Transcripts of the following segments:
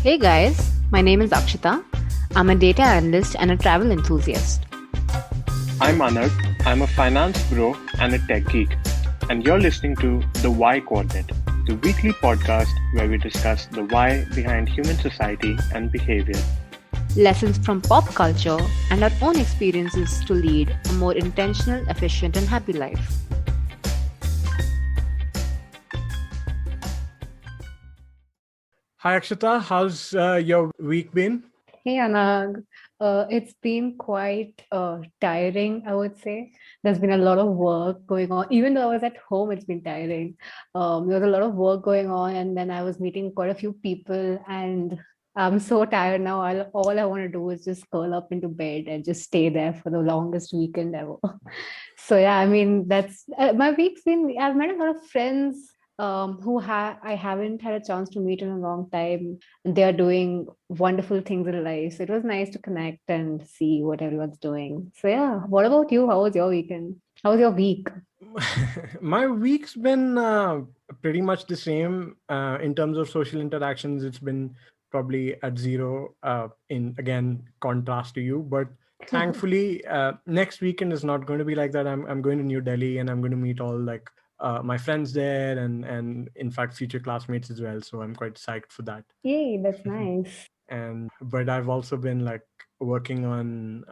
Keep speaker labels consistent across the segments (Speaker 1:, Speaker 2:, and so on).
Speaker 1: Hey guys, my name is Akshita. I'm a data analyst and a travel enthusiast.
Speaker 2: I'm Anagh. I'm a finance bro and a tech geek. And you're listening to The Why Quadrant, the weekly podcast where we discuss the why behind human society and behavior.
Speaker 1: Lessons from pop culture and our own experiences to lead a more intentional, efficient, and happy life.
Speaker 3: Hi Akshita, how's your week been?
Speaker 4: Hey Anag, it's been quite tiring, I would say. There's been a lot of work going on. Even though I was at home, it's been tiring. There was a lot of work going on, and then I was meeting quite a few people, and I'm so tired now. All I want to do is just curl up into bed and just stay there for the longest weekend ever. So yeah, I mean that's my week's been. I've met a lot of friends who I haven't had a chance to meet in a long time. They're doing wonderful things in life. So it was nice to connect and see what everyone's doing. So yeah, what about you? How was your weekend? How was your week?
Speaker 3: My week's been pretty much the same in terms of social interactions. It's been probably at zero in, again, contrast to you. But thankfully, next weekend is not going to be like that. I'm going to New Delhi and I'm going to meet all my friends there and in fact future classmates as well. So I'm quite psyched for that.
Speaker 4: Yay, that's nice.
Speaker 3: But I've also been working on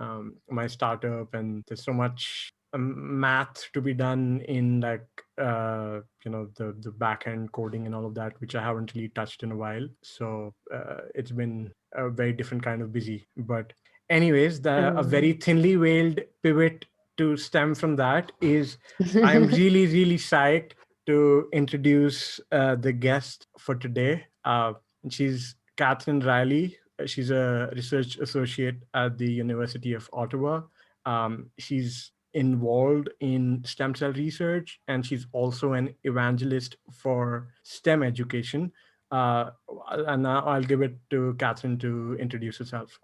Speaker 3: my startup, and there's so much math to be done in the back end coding and all of that, which I haven't really touched in a while. So it's been a very different kind of busy. But anyways, a very thinly veiled pivot to stem from that is I'm really, really psyched to introduce the guest for today. She's Katherine Riley. She's a research associate at the University of Ottawa. She's involved in stem cell research, and she's also an evangelist for STEM education. And now I'll give it to Katherine to introduce herself.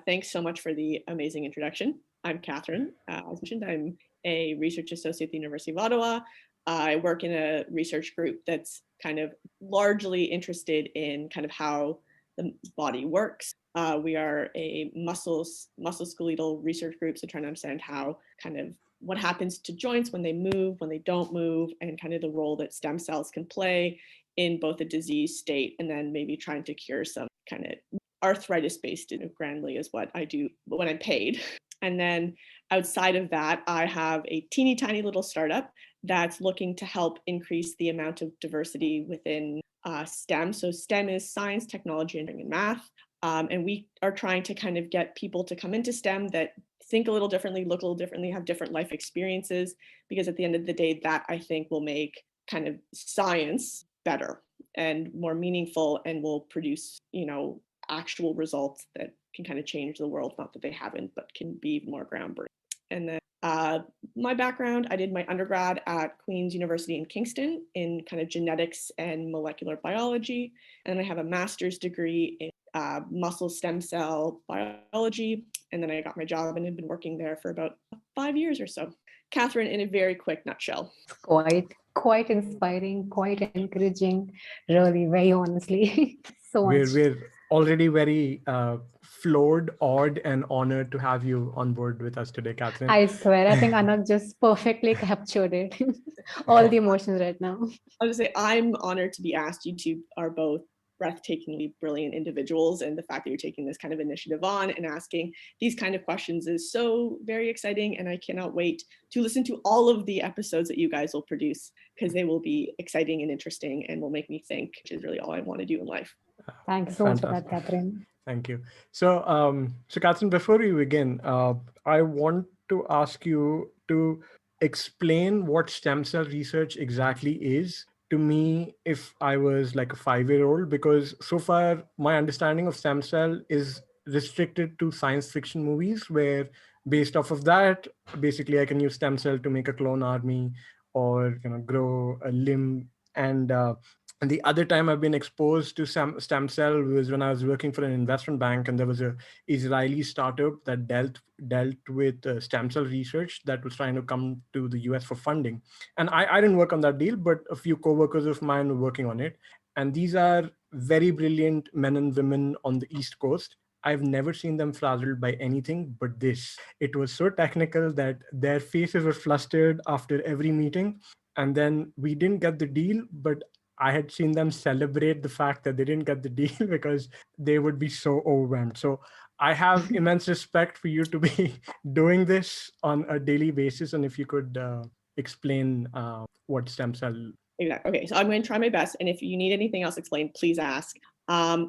Speaker 5: Thanks so much for the amazing introduction. I'm Katherine. As mentioned, I'm a research associate at the University of Ottawa. I work in a research group that's kind of largely interested in kind of how the body works. We are a musculoskeletal research group, so trying to understand how kind of what happens to joints when they move, when they don't move, and kind of the role that stem cells can play in both a disease state and then maybe trying to cure some kind of arthritis-based grandly is what I do when I'm paid. And then outside of that, I have a teeny tiny little startup that's looking to help increase the amount of diversity within STEM. So STEM is science, technology, and math. And we are trying to kind of get people to come into STEM that think a little differently, look a little differently, have different life experiences, because at the end of the day, that I think will make kind of science better and more meaningful and will produce, actual results that can kind of change the world. Not that they haven't, but can be more groundbreaking. And then my background, I did my undergrad at Queen's University in Kingston in kind of genetics and molecular biology. And then I have a master's degree in muscle stem cell biology. And then I got my job and have been working there for about 5 years or so. Katherine, in a very quick nutshell.
Speaker 4: Quite inspiring, quite encouraging, really, very honestly. So much.
Speaker 3: We're already very floored, awed, and honored to have you on board with us today, Katherine.
Speaker 4: I swear, I think Anag just perfectly captured it. All the emotions right now.
Speaker 5: I'll just say I'm honored to be asked. You two are both breathtakingly brilliant individuals, and the fact that you're taking this kind of initiative on and asking these kind of questions is so very exciting, and I cannot wait to listen to all of the episodes that you guys will produce, because they will be exciting and interesting and will make me think, which is really all I want to do in life.
Speaker 4: Thanks so much for that, Katherine.
Speaker 3: Thank you. So Katherine, before we begin, I want to ask you to explain what stem cell research exactly is to me if I was like a 5-year-old, because so far my understanding of stem cell is restricted to science fiction movies, where based off of that, basically I can use stem cell to make a clone army or grow a limb. And the other time I've been exposed to stem cell was when I was working for an investment bank, and there was a Israeli startup that dealt with stem cell research that was trying to come to the US for funding. And I didn't work on that deal, but a few coworkers of mine were working on it. And these are very brilliant men and women on the East Coast. I've never seen them frazzled by anything but this. It was so technical that their faces were flustered after every meeting. And then we didn't get the deal, but I had seen them celebrate the fact that they didn't get the deal because they would be so overwhelmed. So I have immense respect for you to be doing this on a daily basis. And if you could explain what stem cell.
Speaker 5: Exactly. Okay, so I'm going to try my best, and if you need anything else explained, please ask.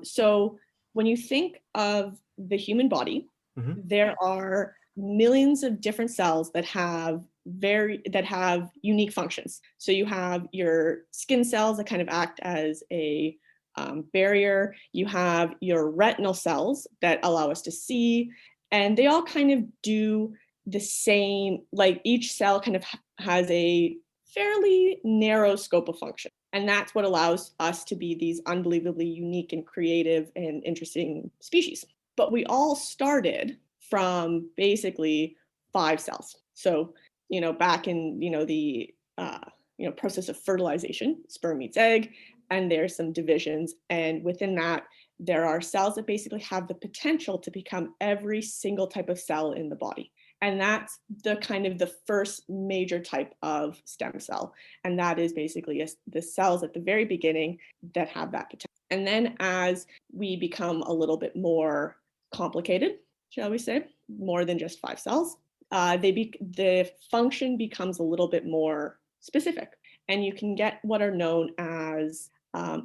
Speaker 5: So when you think of the human body, there are millions of different cells that have unique functions. So you have your skin cells that kind of act as a barrier. You have your retinal cells that allow us to see, and they all kind of do the same. Like each cell kind of has a fairly narrow scope of function. And that's what allows us to be these unbelievably unique and creative and interesting species. But we all started from basically 5 cells. So, back in, the, process of fertilization, sperm meets egg, and there's some divisions. And within that, there are cells that basically have the potential to become every single type of cell in the body. And that's the kind of the first major type of stem cell. And that is basically the cells at the very beginning that have that potential. And then as we become a little bit more complicated, shall we say, more than just 5 cells, the function becomes a little bit more specific. And you can get what are known as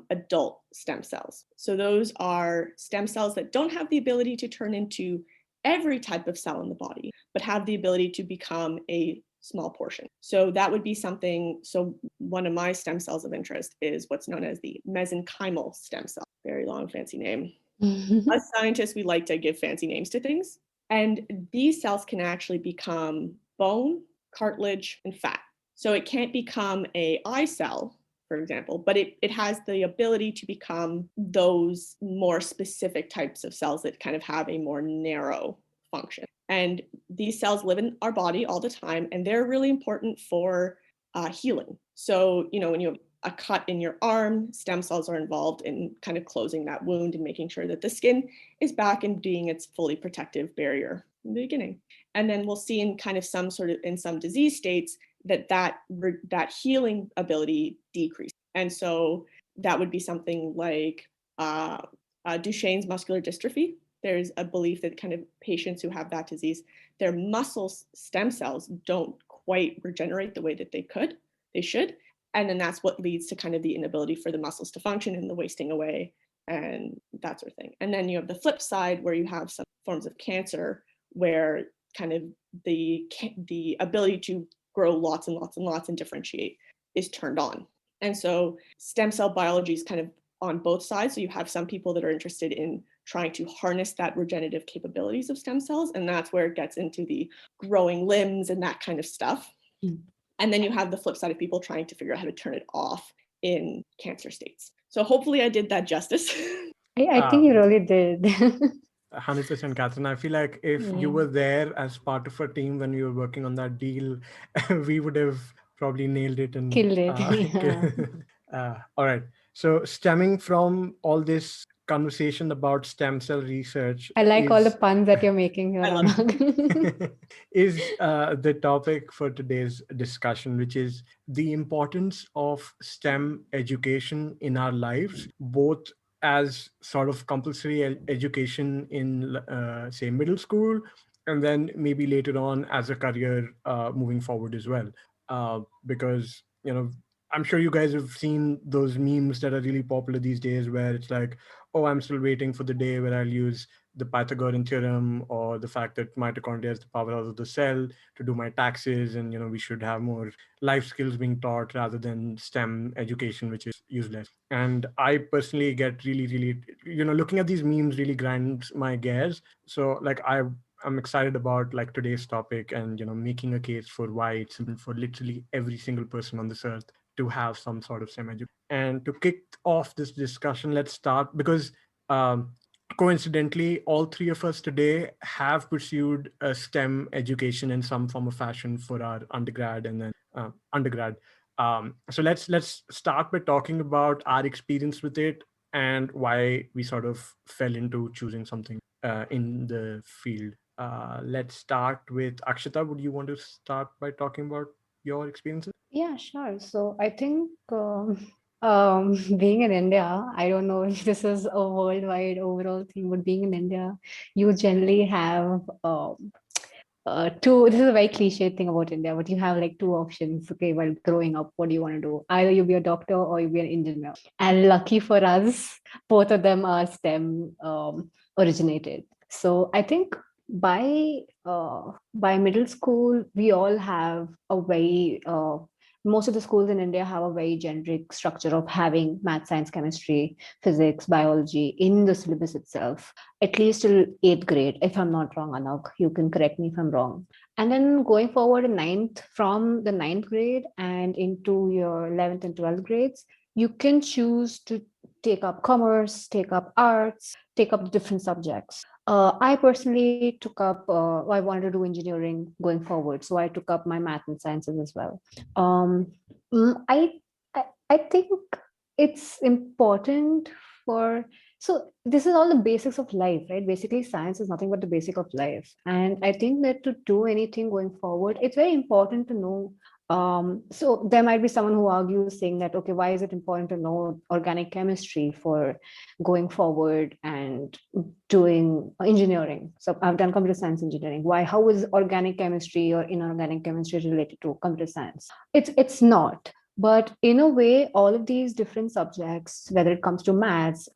Speaker 5: adult stem cells. So those are stem cells that don't have the ability to turn into every type of cell in the body, but have the ability to become a small portion. So that would be something. So one of my stem cells of interest is what's known as the mesenchymal stem cell. Very long, fancy name. As scientists, we like to give fancy names to things. And these cells can actually become bone, cartilage, and fat. So it can't become an eye cell, for example, but it has the ability to become those more specific types of cells that kind of have a more narrow function. And these cells live in our body all the time, and they're really important for healing. So, when you have a cut in your arm, stem cells are involved in kind of closing that wound and making sure that the skin is back and being its fully protective barrier in the beginning. And then we'll see in kind of in some disease states that healing ability decreases. And so that would be something like Duchenne's muscular dystrophy. There's a belief that kind of patients who have that disease, their muscle stem cells don't quite regenerate the way that they should. And then that's what leads to kind of the inability for the muscles to function and the wasting away and that sort of thing. And then you have the flip side where you have some forms of cancer where kind of the ability to grow lots and lots and lots and differentiate is turned on. And so stem cell biology is kind of on both sides. So you have some people that are interested in trying to harness that regenerative capabilities of stem cells. And that's where it gets into the growing limbs and that kind of stuff. And then you have the flip side of people trying to figure out how to turn it off in cancer states. So hopefully I did that justice.
Speaker 4: I think you really did.
Speaker 3: 100%, Katherine. I feel like if you were there as part of a team when you were working on that deal, we would have probably nailed it and
Speaker 4: Killed it.
Speaker 3: All right. So stemming from all this conversation about stem cell research,
Speaker 4: I like all the puns that you're making here, Anagh.
Speaker 3: is the topic for today's discussion, which is the importance of STEM education in our lives, both as sort of compulsory education in, say, middle school, and then maybe later on as a career moving forward as well. Because, I'm sure you guys have seen those memes that are really popular these days where it's like, oh, I'm still waiting for the day where I'll use the Pythagorean theorem or the fact that mitochondria is the powerhouse of the cell to do my taxes. And, we should have more life skills being taught rather than STEM education, which is useless. And I personally get really, really, looking at these memes really grinds my gears. So like I'm excited about like today's topic and, making a case for why it's important for literally every single person on this earth to have some sort of STEM education. And to kick off this discussion, let's start because coincidentally, all 3 of us today have pursued a STEM education in some form or fashion for our undergrad and then undergrad. So let's start by talking about our experience with it and why we sort of fell into choosing something in the field. Let's start with Akshita. Would you want to start by talking about your experiences?
Speaker 4: Yeah, sure. So I think being in India, I don't know if this is a worldwide overall thing, but being in India, you generally have two. This is a very cliche thing about India, but you have like two options. Okay, while growing up, what do you want to do? Either you be a doctor or you be an engineer. And lucky for us, both of them are STEM originated. So I think by middle school, we all have a very most of the schools in India have a very generic structure of having math, science, chemistry, physics, biology in the syllabus itself, at least till eighth grade. If I'm not wrong, Anagh, you can correct me if I'm wrong. And then going forward in ninth, from the ninth grade and into your 11th and 12th grades, you can choose to take up commerce, take up arts, take up different subjects. I personally took up, I wanted to do engineering going forward. So I took up my math and sciences as well. Um, mm, I, I think it's important for, so this is all the basics of life, right? Basically, science is nothing but the basic of life. And I think that to do anything going forward, it's very important to know. So there might be someone who argues saying that, okay, why is it important to know organic chemistry for going forward and doing engineering? So I've done computer science engineering. Why? How is organic chemistry or inorganic chemistry related to computer science? It's not. But in a way, all of these different subjects, whether it comes to maths,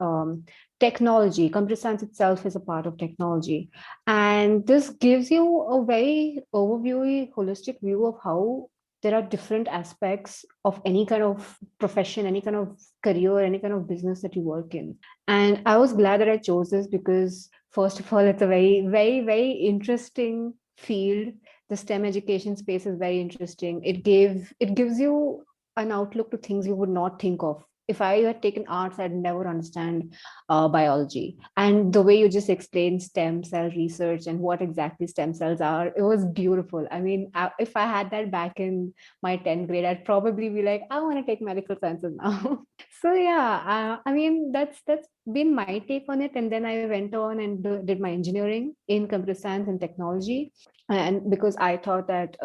Speaker 4: technology, computer science itself is a part of technology. And this gives you a very overview, holistic view of how there are different aspects of any kind of profession, any kind of career, any kind of business that you work in. And I was glad that I chose this because, first of all, it's a very, very, very interesting field. The STEM education space is very interesting. It gives you an outlook to things you would not think of. If I had taken arts, I'd never understand biology. And the way you just explained stem cell research and what exactly stem cells are, it was beautiful. I mean, if I had that back in my 10th grade, I'd probably be like, I want to take medical sciences now. So yeah, I mean, that's been my take on it. And then I went on and did my engineering in computer science and technology. And because I thought that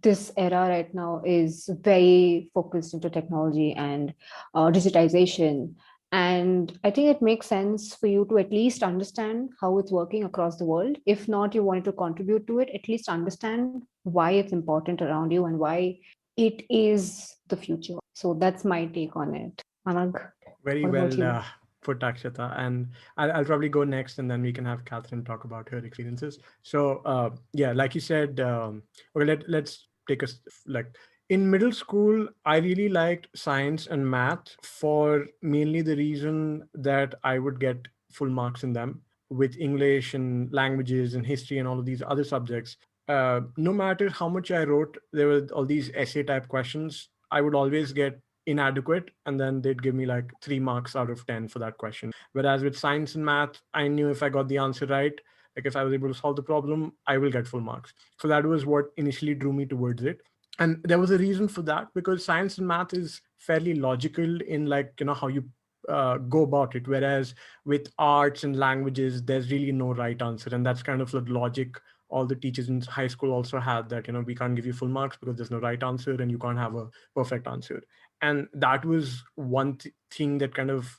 Speaker 4: this era right now is very focused into technology and digitization. And I think it makes sense for you to at least understand how it's working across the world. If not, you wanted to contribute to it, at least understand why it's important around you and why it is the future. So that's my take on it. Anagh,
Speaker 3: Very
Speaker 4: what about
Speaker 3: well
Speaker 4: you?
Speaker 3: put, Akshita. And I'll probably go next, and then we can have Katherine talk about her experiences. So, yeah, like you said, okay, let's take us like in middle school, I really liked science and math for mainly the reason that I would get full marks in them. With English and languages and history and all of these other subjects, no matter how much I wrote, there were all these essay type questions. I would always get inadequate, and then they'd give me like 3 marks out of 10 for that question. Whereas with science and math, I knew if I got the answer right, like if I was able to solve the problem, I will get full marks. So that was what initially drew me towards it. And there was a reason for that, because science and math is fairly logical in, like, how you go about it, whereas with arts and languages there's really no right answer, and that's kind of the logic all the teachers in high school also had, that we can't give you full marks because there's no right answer and you can't have a perfect answer. And that was one thing that kind of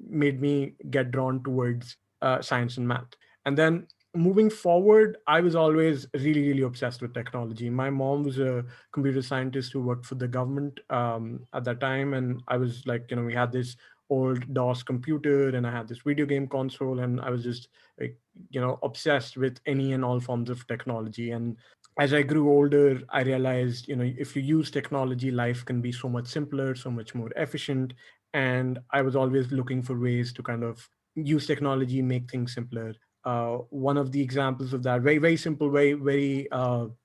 Speaker 3: made me get drawn towards science and math. And then moving forward, I was always really, really obsessed with technology. My mom was a computer scientist who worked for the government at that time, and I was like, we had this old DOS computer, and I had this video game console, and I was just like, obsessed with any and all forms of technology. And as I grew older, I realized, if you use technology, life can be so much simpler, so much more efficient. And I was always looking for ways to kind of use technology, make things simpler. One of the examples of that, very, very simple, very, very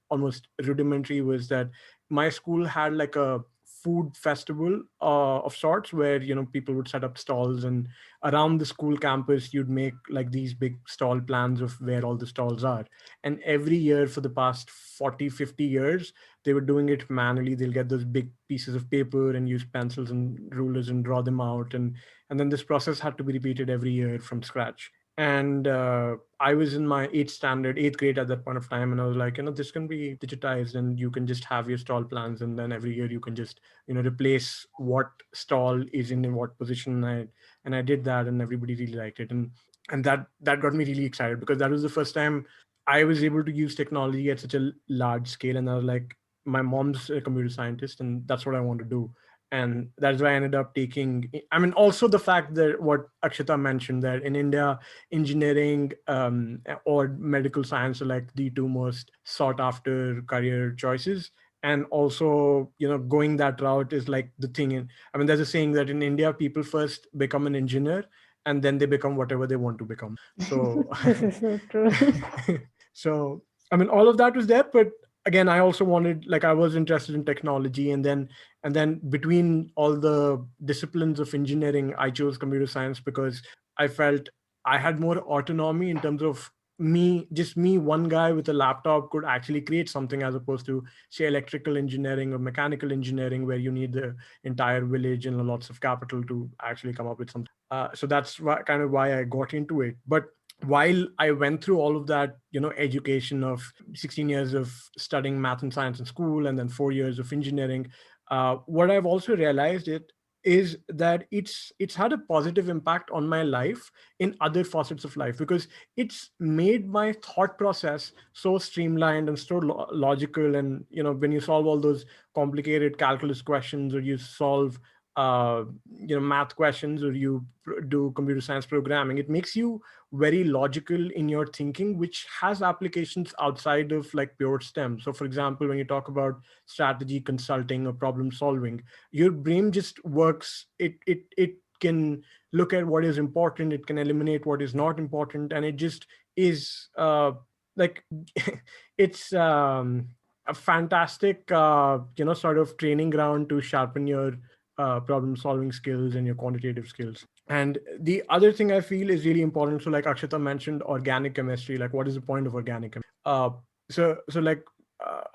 Speaker 3: almost rudimentary, was that my school had like a food festival of sorts, where people would set up stalls, and around the school campus you'd make like these big stall plans of where all the stalls are. And every year for the past 40, 50 years, they were doing it manually. They'll get those big pieces of paper and use pencils and rulers and draw them out, and then this process had to be repeated every year from scratch. And I was in my eighth grade at that point of time, and I was like, this can be digitized, and you can just have your stall plans, and then every year you can just replace what stall is in what position. And I did that, and everybody really liked it, and that got me really excited, because that was the first time I was able to use technology at such a large scale. And I was like, my mom's a computer scientist, and that's what I want to do. And that's why I ended up taking, I mean, also the fact that what Akshita mentioned, that in India, engineering or medical science are like the two most sought after career choices. And also, going that route is like the thing. I mean, there's a saying that in India, people first become an engineer and then they become whatever they want to become. So,
Speaker 4: This is so true.
Speaker 3: so I mean, all of that was there, but again, I also wanted, like, I was interested in technology, and then between all the disciplines of engineering, I chose computer science because I felt I had more autonomy in terms of just me, one guy with a laptop could actually create something, as opposed to, say, electrical engineering or mechanical engineering, where you need the entire village and lots of capital to actually come up with something. So that's kind of why I got into it. But while I went through all of that, education of 16 years of studying math and science in school, and then 4 years of engineering, what I've also realized is that it's had a positive impact on my life in other facets of life, because it's made my thought process so streamlined and so logical. And when you solve all those complicated calculus questions, or you solve uh, math questions, or you do computer science programming, it makes you very logical in your thinking, which has applications outside of like pure STEM. So for example, when you talk about strategy, consulting, or problem solving, your brain just works. It can look at what is important, it can eliminate what is not important, and it just is like it's a fantastic sort of training ground to sharpen your problem solving skills and your quantitative skills. And the other thing I feel is really important, so like Akshita mentioned organic chemistry, like what is the point of organic chemistry? So like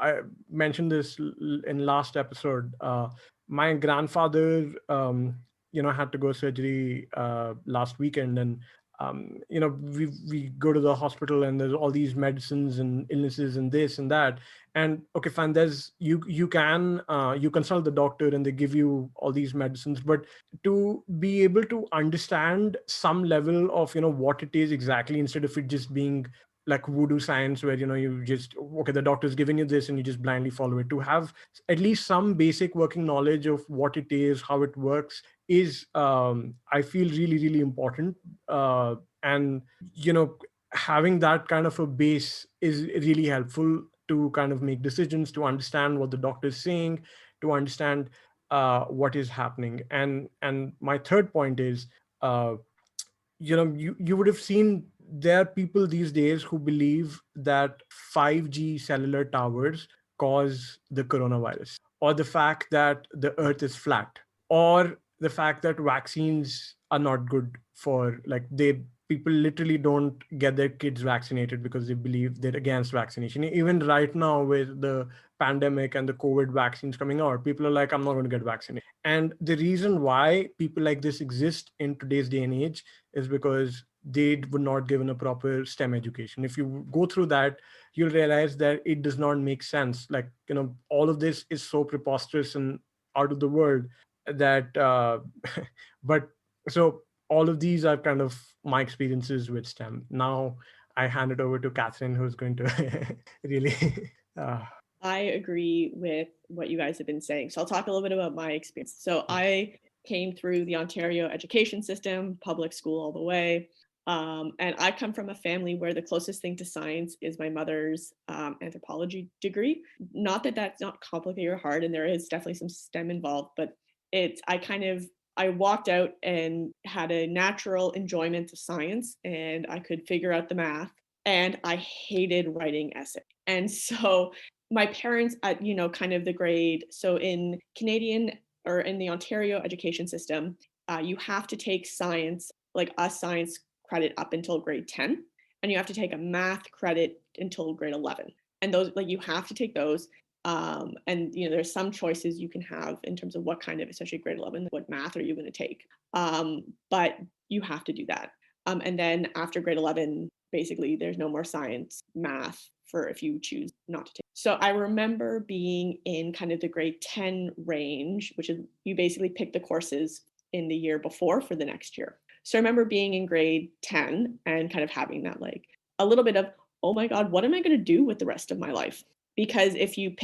Speaker 3: I mentioned this in last episode. My grandfather had to go surgery last weekend, and we go to the hospital, and there's all these medicines and illnesses and this and that. And okay, fine, there's you consult the doctor, and they give you all these medicines, but to be able to understand some level of what it is exactly, instead of it just being like voodoo science, where you just, okay, the doctor's giving you this and you just blindly follow it, to have at least some basic working knowledge of what it is, how it works, is I feel really, really important. And having that kind of a base is really helpful to kind of make decisions, to understand what the doctor is saying, to understand what is happening. And my third point is, uh, you would have seen there are people these days who believe that 5G cellular towers cause the coronavirus, or the fact that the earth is flat, or the fact that vaccines are not good for, like, they people literally don't get their kids vaccinated because they believe they're against vaccination. Even right now, with the pandemic and the COVID vaccines coming out, people are like, I'm not going to get vaccinated. And the reason why people like this exist in today's day and age is because they were not given a proper STEM education. If you go through that, you'll realize that it does not make sense. Like, all of this is so preposterous and out of the world that, but so all of these are kind of my experiences with STEM. Now I hand it over to Catherine, who's going to really. Uh,
Speaker 5: I agree with what you guys have been saying. So I'll talk a little bit about my experience. So I came through the Ontario education system, public school all the way. And I come from a family where the closest thing to science is my mother's anthropology degree. Not that that's not complicated or hard, and there is definitely some STEM involved, but I walked out and had a natural enjoyment of science, and I could figure out the math, and I hated writing essays. And so my parents at, kind of the grade, so in Canadian or in the Ontario education system, you have to take science, like a science credit up until grade 10, and you have to take a math credit until grade 11. And those, like, you have to take those. And there's some choices you can have in terms of what kind of, especially grade 11, what math are you going to take, but you have to do that. And then after grade 11, basically there's no more science, math for if you choose not to take. So I remember being in kind of the grade 10 range, which is you basically pick the courses in the year before for the next year. So I remember being in grade 10 and kind of having that like a little bit of, oh my God, what am I going to do with the rest of my life? Because if you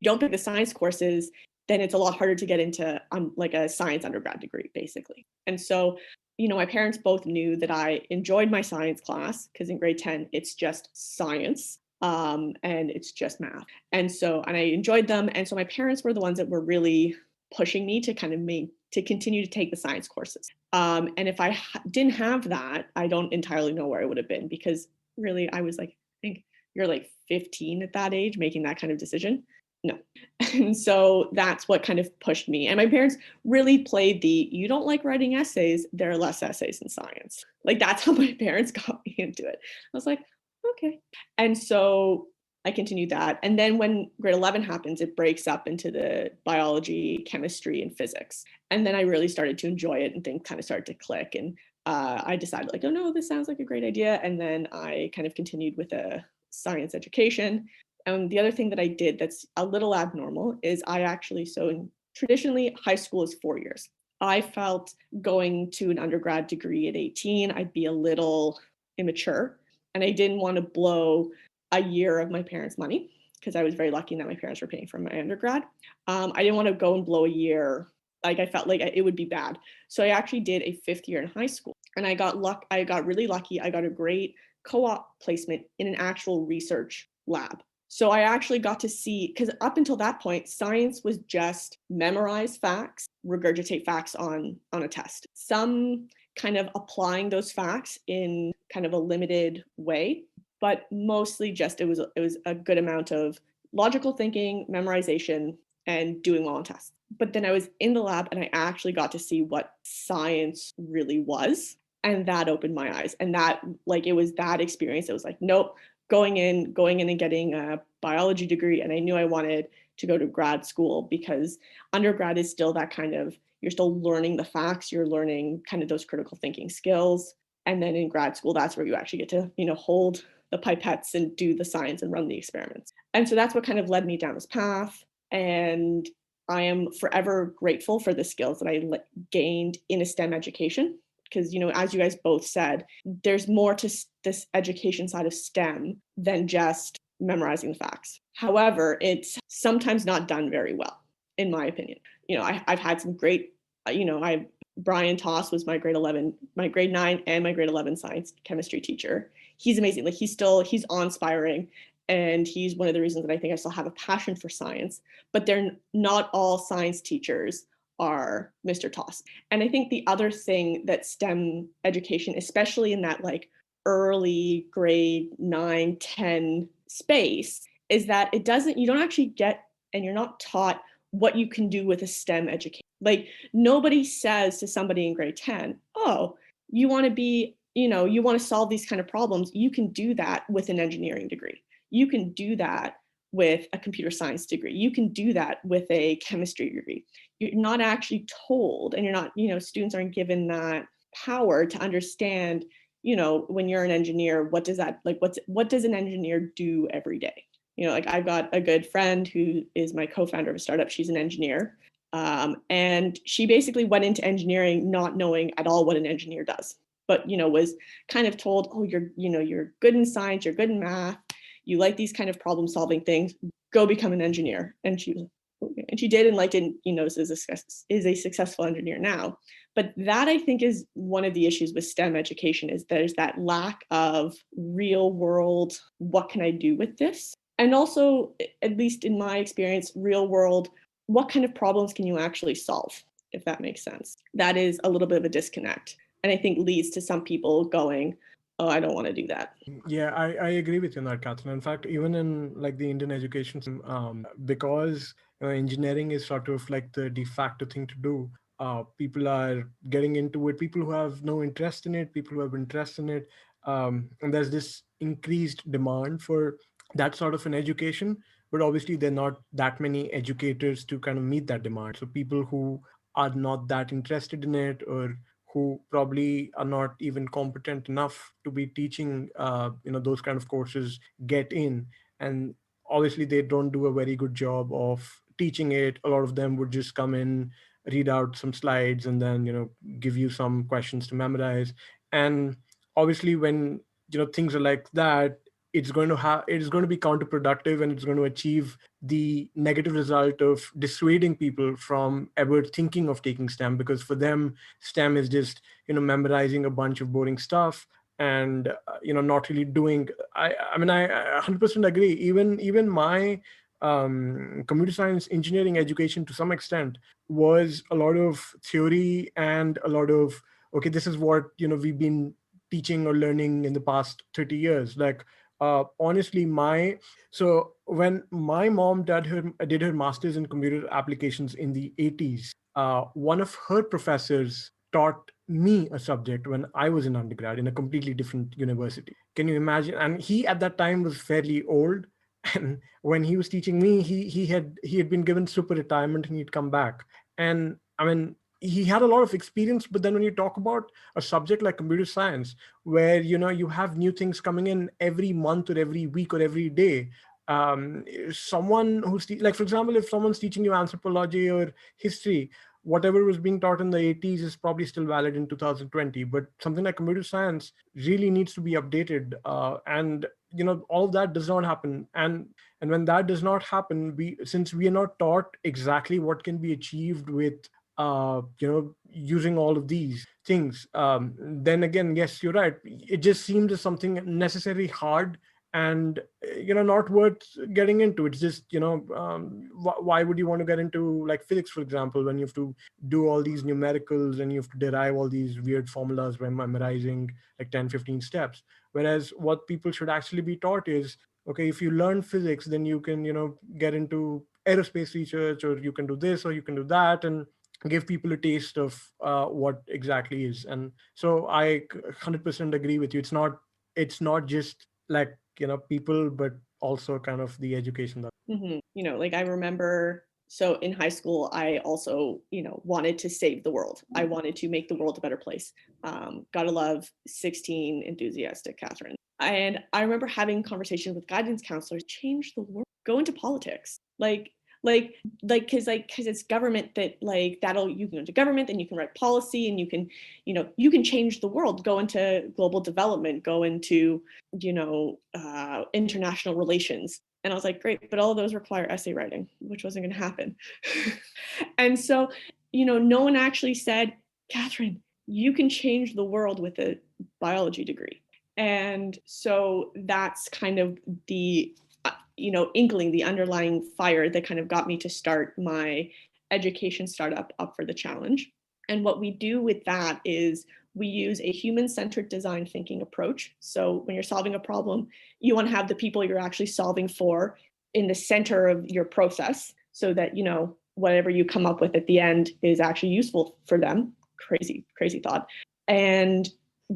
Speaker 5: don't pick the science courses, then it's a lot harder to get into like a science undergrad degree, basically. And so, my parents both knew that I enjoyed my science class because in grade 10, it's just science and it's just math. And I enjoyed them. And so my parents were the ones that were really pushing me to kind of to continue to take the science courses. And if I didn't have that, I don't entirely know where I would have been, because really I was like, I think you're like 15 at that age making that kind of decision. No. And so that's what kind of pushed me. And my parents really played you don't like writing essays, there are less essays in science. Like that's how my parents got me into it. I was like, okay. And so I continued that. And then when grade 11 happens, it breaks up into the biology, chemistry, and physics. And then I really started to enjoy it and things kind of started to click. And I decided like, oh no, this sounds like a great idea. And then I kind of continued with a science education. And the other thing that I did that's a little abnormal is traditionally high school is 4 years. I felt going to an undergrad degree at 18, I'd be a little immature, and I didn't want to blow a year of my parents' money because I was very lucky that my parents were paying for my undergrad. I didn't want to go and blow a year. Like I felt like it would be bad. So I actually did a 5th year in high school, and I got really lucky. I got a great co-op placement in an actual research lab. So I actually got to see, because up until that point, science was just memorize facts, regurgitate facts on a test. Some kind of applying those facts in kind of a limited way, but mostly just it was a good amount of logical thinking, memorization, and doing well on tests. But then I was in the lab and I actually got to see what science really was. And that opened my eyes. And that, like, it was that experience. It was like, nope, going in and getting a biology degree. And I knew I wanted to go to grad school because undergrad is still that kind of, you're still learning the facts, you're learning kind of those critical thinking skills. And then in grad school, that's where you actually get to, hold the pipettes and do the science and run the experiments. And so that's what kind of led me down this path. And I am forever grateful for the skills that I gained in a STEM education. Because, as you guys both said, there's more to this education side of STEM than just memorizing the facts. However, it's sometimes not done very well, in my opinion. I've had some great, Brian Toss was my grade 9 and my grade 11 science chemistry teacher. He's amazing. Like he's awe-inspiring. And he's one of the reasons that I think I still have a passion for science, but they're not all science teachers are Mr. Toss. And I think the other thing that STEM education, especially in that like early grade 9, 10 space, is that you don't actually get, and you're not taught what you can do with a STEM education. Like nobody says to somebody in grade 10, oh, you want to be, you want to solve these kind of problems. You can do that with an engineering degree. You can do that with a computer science degree. You can do that with a chemistry degree. You're not actually told, and you're not, students aren't given that power to understand, when you're an engineer, what does an engineer do every day? Like I've got a good friend who is my co-founder of a startup. She's an engineer. And she basically went into engineering not knowing at all what an engineer does, but, was kind of told, oh, you're good in science, you're good in math, you like these kind of problem solving things, go become an engineer. And she was okay. And she did, and is a successful engineer now. But that I think is one of the issues with STEM education, is there's that lack of real world, what can I do with this? And also, at least in my experience, real world, what kind of problems can you actually solve, if that makes sense? That is a little bit of a disconnect. And I think leads to some people going, oh, I don't want to do that.
Speaker 3: Yeah, I agree with you on that, Katherine. In fact, even in like the Indian education system, because engineering is sort of like the de facto thing to do, people are getting into it. People who have no interest in it, people who have interest in it, and there's this increased demand for that sort of an education, but obviously there are not that many educators to kind of meet that demand. So people who are not that interested in it, or who probably are not even competent enough to be teaching those kind of courses, get in. And obviously they don't do a very good job of teaching it. A lot of them would just come in, read out some slides, and then give you some questions to memorize. And obviously when things are like that, it's going to be counterproductive, and it's going to achieve the negative result of dissuading people from ever thinking of taking STEM, because for them STEM is just memorizing a bunch of boring stuff, and not really doing. I mean, I 100% agree. Even my computer science engineering education to some extent was a lot of theory and a lot of, okay, this is what we've been teaching or learning in the past 30 years. Like, honestly, so when my mom did her master's in computer applications in the 80s, one of her professors taught me a subject when I was in undergrad in a completely different university. Can you imagine? And he at that time was fairly old, and when he was teaching me, he had been given super retirement, and he'd come back. And I mean, he had a lot of experience. But then when you talk about a subject like computer science, where you have new things coming in every month or every week or every day, someone like, for example, if someone's teaching you anthropology or history, whatever was being taught in the 80s is probably still valid in 2020. But something like computer science really needs to be updated, and all of that does not happen. And when that does not happen, since we are not taught exactly what can be achieved with using all of these things, then again, yes, you're right, it just seems as something necessarily hard, and not worth getting into. It's just why would you want to get into like physics, for example, when you have to do all these numericals and you have to derive all these weird formulas when memorizing like 10-15 steps? Whereas what people should actually be taught is, okay, if you learn physics, then you can get into aerospace research, or you can do this or you can do that, and give people a taste of what exactly is. And so I 100% agree with you. It's not just like people, but also kind of the education that.
Speaker 5: Like I remember, so in high school, I also, wanted to save the world. I wanted to make the world a better place. Gotta love 16 enthusiastic Catherine. And I remember having conversations with guidance counselors, change the world, go into politics. Because it's government that you can go into government, then you can write policy, and you can change the world, go into global development, go into international relations. And I was like, great, but all of those require essay writing, which wasn't going to happen. And so no one actually said, Catherine, you can change the world with a biology degree. And so that's kind of the inkling, the underlying fire that kind of got me to start my education startup, Up for the Challenge. And what we do with that is we use a human-centric design thinking approach. So when you're solving a problem, you want to have the people you're actually solving for in the center of your process, so that whatever you come up with at the end is actually useful for them. Crazy thought. And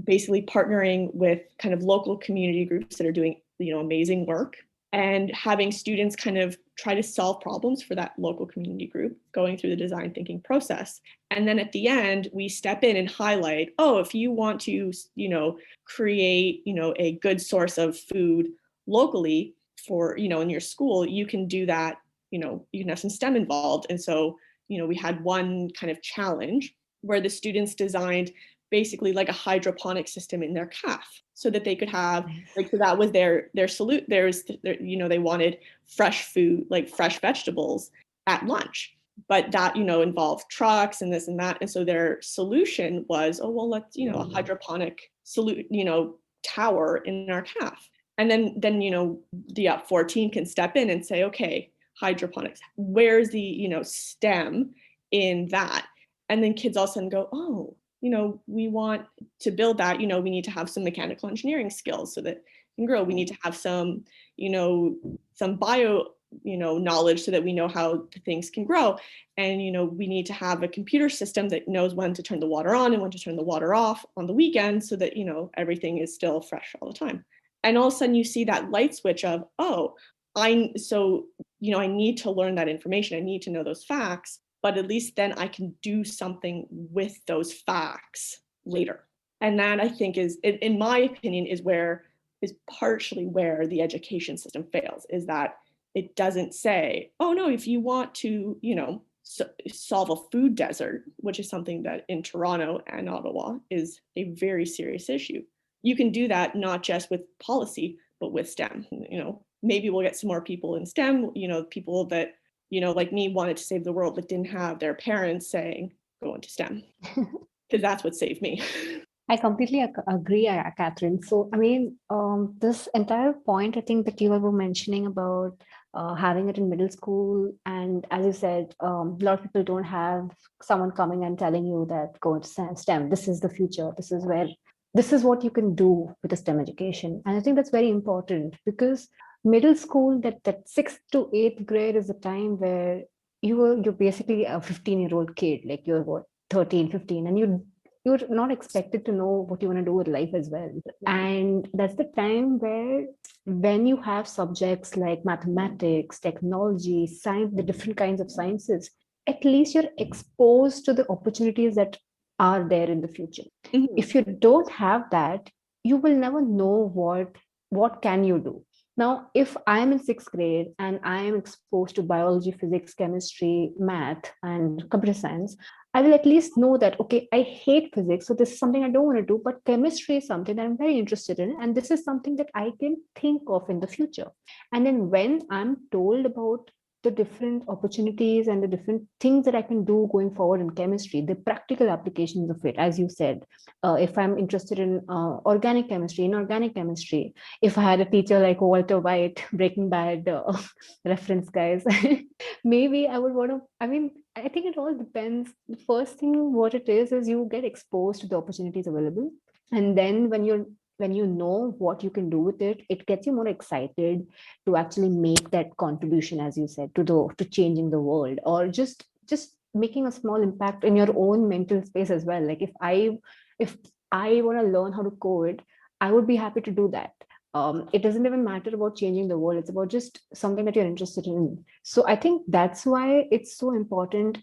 Speaker 5: basically partnering with kind of local community groups that are doing amazing work, and having students kind of try to solve problems for that local community group, going through the design thinking process. And then at the end, we step in and highlight, if you want to, create, a good source of food locally for, in your school, you can do that, you can have some STEM involved. And so, we had one kind of challenge where the students designed basically like a hydroponic system in their calf, so that they could have so that was their salute. They wanted fresh food, like fresh vegetables at lunch, but that involved trucks and this and that. And so their solution was, let's a hydroponic tower in our calf. And then the Up 14 can step in and say, okay, hydroponics, where's the STEM in that? And then kids all of a sudden go, we want to build that, we need to have some mechanical engineering skills so that it can grow. We need to have some, some bio, knowledge so that we know how things can grow. And, we need to have a computer system that knows when to turn the water on and when to turn the water off on the weekend, so that, everything is still fresh all the time. And all of a sudden you see that light switch of, I need to learn that information. I need to know those facts, but at least then I can do something with those facts later. And that, I think, is, in my opinion, is partially where the education system fails, is that it doesn't say, oh no, if you want to, solve a food desert, which is something that in Toronto and Ottawa is a very serious issue. You can do that not just with policy, but with STEM. Maybe we'll get some more people in STEM, people that, like me, wanted to save the world, but didn't have their parents saying, go into STEM, because that's what saved me.
Speaker 4: I completely agree, Katherine. So, I mean, this entire point, I think, that you were mentioning about having it in middle school, and as you said, a lot of people don't have someone coming and telling you that go into STEM. This is the future. This is what you can do with a STEM education, and I think that's very important, because middle school, that 6th to 8th grade, is the time where you're basically a 15-year-old kid, like you're what, 13, 15, and you're not expected to know what you want to do with life as well. And that's the time where, when you have subjects like mathematics, technology, science, the different kinds of sciences, at least you're exposed to the opportunities that are there in the future.
Speaker 5: Mm-hmm.
Speaker 4: If you don't have that, you will never know what can you do. Now, if I'm in 6th grade and I am exposed to biology, physics, chemistry, math, and computer science, I will at least know that, okay, I hate physics, so this is something I don't want to do, but chemistry is something that I'm very interested in, and this is something that I can think of in the future. And then when I'm told about the different opportunities and the different things that I can do going forward in chemistry, the practical applications of it, as you said, if I'm interested in organic chemistry, inorganic chemistry, if I had a teacher like Walter White, Breaking Bad reference guys, maybe I would want to, I think it all depends. The first thing, what it is you get exposed to the opportunities available. And then when you know what you can do with it, it gets you more excited to actually make that contribution, as you said, to changing the world, or just making a small impact in your own mental space as well. Like if I want to learn how to code, I would be happy to do that. It doesn't even matter about changing the world. It's about just something that you're interested in. So I think that's why it's so important,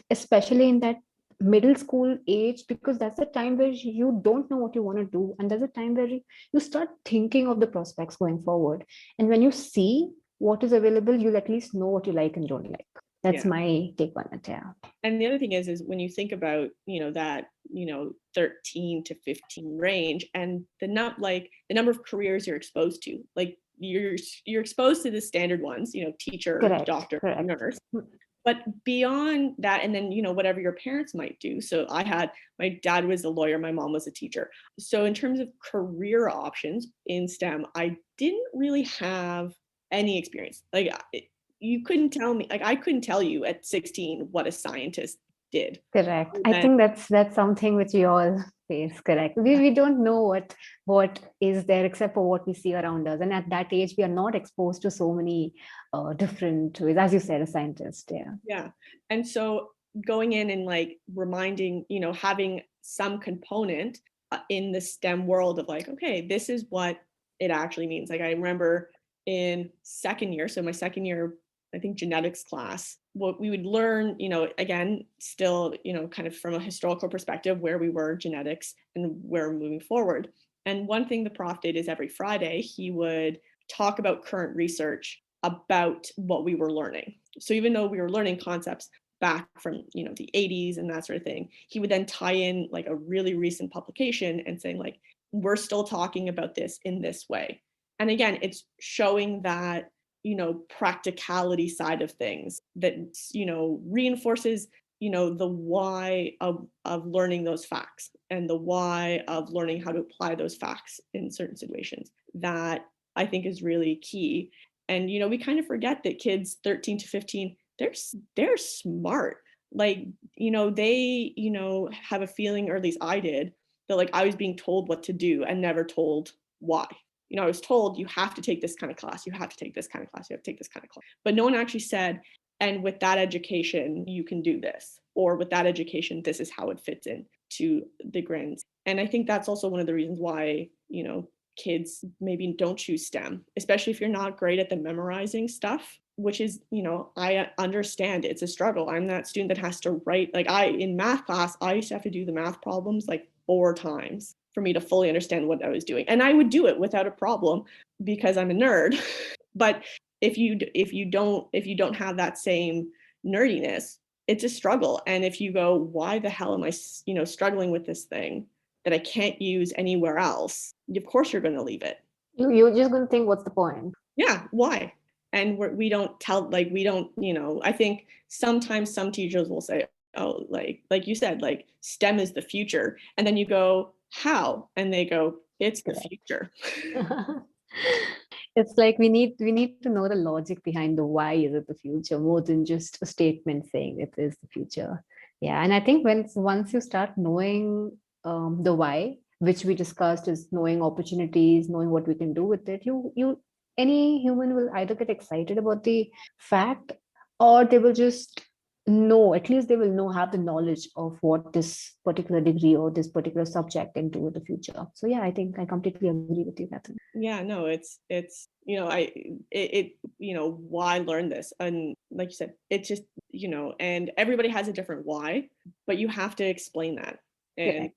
Speaker 4: especially in that middle school age, because that's the time where you don't know what you want to do, and that's the time where you start thinking of the prospects going forward. And when you see what is available, you'll at least know what you like and don't like. That's my take on it. Yeah.
Speaker 5: And the other thing is when you think about, that, 13 to 15 range, and the number of careers you're exposed to, like you're exposed to the standard ones, teacher,
Speaker 4: Correct.
Speaker 5: doctor,
Speaker 4: Correct.
Speaker 5: nurse. But beyond that, and then, whatever your parents might do. So my dad was a lawyer, my mom was a teacher. So in terms of career options in STEM, I didn't really have any experience. Like you couldn't tell me, like I couldn't tell you at 16 what a scientist did.
Speaker 4: Correct. I think that's something which we all face. Correct. We don't know what is there except for what we see around us. And at that age, we are not exposed to so many different ways, as you said, a scientist. Yeah.
Speaker 5: Yeah. And so going in and like reminding, having some component in the STEM world of like, okay, this is what it actually means. Like I remember in second year, so my second year, I think genetics class, what we would learn, again, still, kind of from a historical perspective, where we were genetics and where we're moving forward. And one thing the prof did is every Friday, he would talk about current research about what we were learning. So even though we were learning concepts back from, the 80s and that sort of thing, he would then tie in like a really recent publication and saying like, we're still talking about this in this way. And again, it's showing that, practicality side of things that, reinforces, the why of learning those facts and the why of learning how to apply those facts in certain situations. That I think is really key. And, we kind of forget that kids 13 to 15, they're smart. Like, they, have a feeling, or at least I did, that like I was being told what to do and never told why. I was told you have to take this kind of class, you have to take this kind of class, you have to take this kind of class. But no one actually said, and with that education, you can do this. Or with that education, this is how it fits in to the grants. And I think that's also one of the reasons why, kids maybe don't choose STEM, especially if you're not great at the memorizing stuff, which is, I understand it's a struggle. I'm that student that has to write, like in math class, I used to have to do the math problems like 4 times for me to fully understand what I was doing. And I would do it without a problem because I'm a nerd. But if you don't have that same nerdiness, it's a struggle. And if you go, why the hell am I, struggling with this thing that I can't use anywhere else? Of course you're going to leave it.
Speaker 4: You're just going to think, what's the point?
Speaker 5: Yeah, why? And we don't tell, like, we don't, I think sometimes some teachers will say, oh, like you said, like STEM is the future. And then you go, how? And they go, it's the future.
Speaker 4: It's like we need to know the logic behind the why is it the future, more than just a statement saying it is the future. Yeah, and I think once you start knowing the why, which we discussed, is knowing opportunities, knowing what we can do with it, any human will either get excited about the fact, or they will just know, at least they will know, have the knowledge of what this particular degree or this particular subject can do in the future. So yeah, I think I completely agree with you, Katherine.
Speaker 5: Yeah, no, it's why learn this? And like you said, it's just, and everybody has a different why, but you have to explain that. And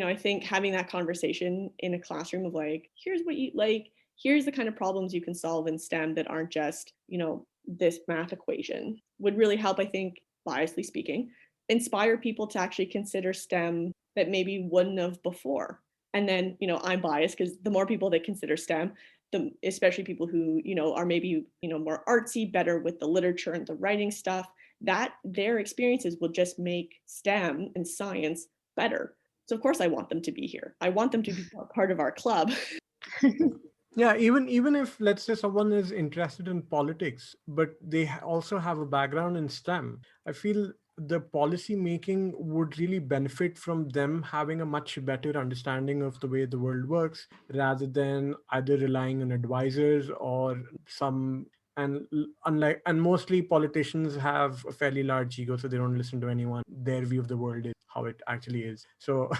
Speaker 5: I think having that conversation in a classroom of like, here's what you like, here's the kind of problems you can solve in STEM that aren't just, this math equation, would really help, I think, biasly speaking, inspire people to actually consider STEM that maybe wouldn't have before. And then, I'm biased because the more people that consider STEM, especially people who, are maybe, more artsy, better with the literature and the writing stuff, that their experiences will just make STEM and science better. So of course I want them to be here. I want them to be part of our club.
Speaker 3: Yeah, even if, let's say, someone is interested in politics, but they also have a background in STEM, I feel the policy making would really benefit from them having a much better understanding of the way the world works, rather than either relying on advisors or some. And mostly politicians have a fairly large ego, so they don't listen to anyone. Their view of the world is how it actually is. So,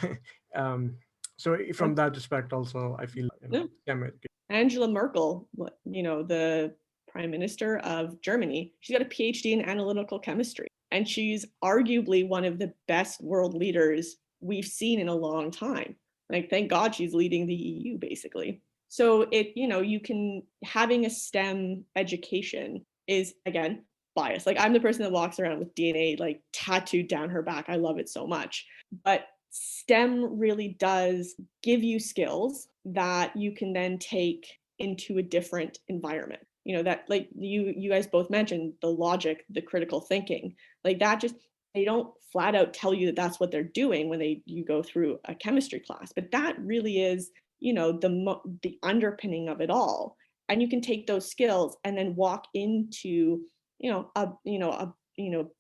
Speaker 3: so from that respect, also, I feel
Speaker 5: Angela Merkel, the prime minister of Germany, she's got a PhD in analytical chemistry, and she's arguably one of the best world leaders we've seen in a long time. Like, thank God she's leading the EU, basically. So having a STEM education is, again, biased. Like, I'm the person that walks around with DNA like tattooed down her back. I love it so much. But STEM really does give you skills that you can then take into a different environment. That, like you guys both mentioned, the logic, the critical thinking, like that, just, they don't flat out tell you that that's what they're doing when you go through a chemistry class, but that really is, the underpinning of it all. And you can take those skills and then walk into,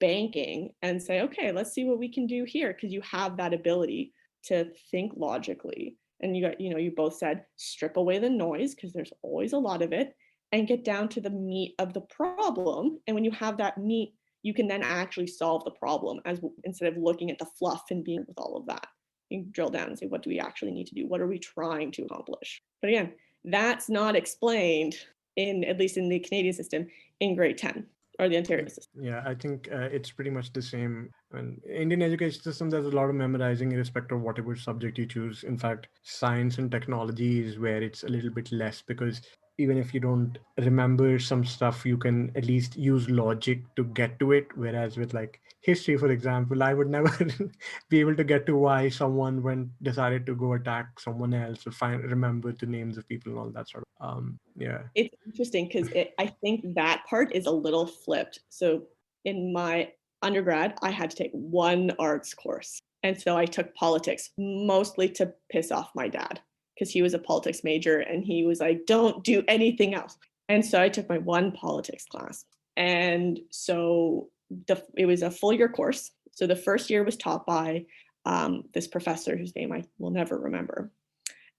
Speaker 5: banking and say, okay, let's see what we can do here, because you have that ability to think logically. And you both said, strip away the noise, because there's always a lot of it, and get down to the meat of the problem. And when you have that meat, you can then actually solve the problem, instead of looking at the fluff and being with all of that. You can drill down and say, what do we actually need to do? What are we trying to accomplish? But again, that's not explained at least in the Canadian system, in grade 10. Or the Ontario system.
Speaker 3: Yeah, I think it's pretty much the same. Indian education system, there's a lot of memorizing irrespective of whatever subject you choose. In fact, science and technology is where it's a little bit less, because even if you don't remember some stuff, you can at least use logic to get to it. Whereas with like history, for example, I would never be able to get to why someone decided to go attack someone else, or remember the names of people and all that sort of. Yeah.
Speaker 5: It's interesting because I think that part is a little flipped. So in my undergrad, I had to take one arts course. And so I took politics, mostly to piss off my dad, because he was a politics major and he was like, don't do anything else. And so I took my one politics class. And so it was a full year course. So the first year was taught by this professor whose name I will never remember.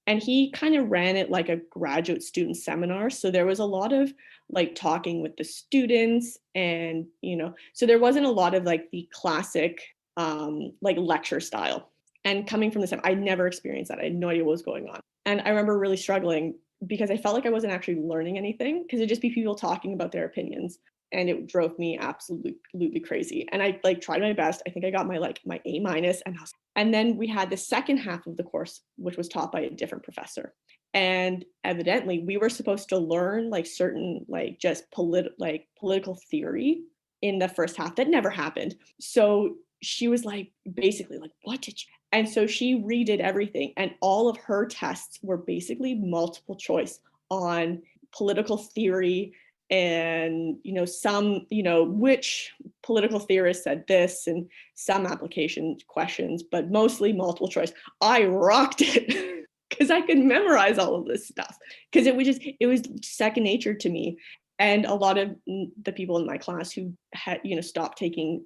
Speaker 5: And he kind of ran it like a graduate student seminar. So there was a lot of like talking with the students, and, so there wasn't a lot of like the classic like lecture style. And coming from this, I'd never experienced that. I had no idea what was going on. And I remember really struggling because I felt like I wasn't actually learning anything, because it'd just be people talking about their opinions. And it drove me absolutely crazy. And I like tried my best. I think I got my A minus, and then we had the second half of the course, which was taught by a different professor. And evidently we were supposed to learn like certain like just political theory in the first half. That never happened. So she was like, basically like, what did you? And so she redid everything. And all of her tests were basically multiple choice on political theory, and some which political theorist said this, and some application questions, but mostly multiple choice. I rocked it because I could memorize all of this stuff, because it was second nature to me. And a lot of the people in my class who had stopped taking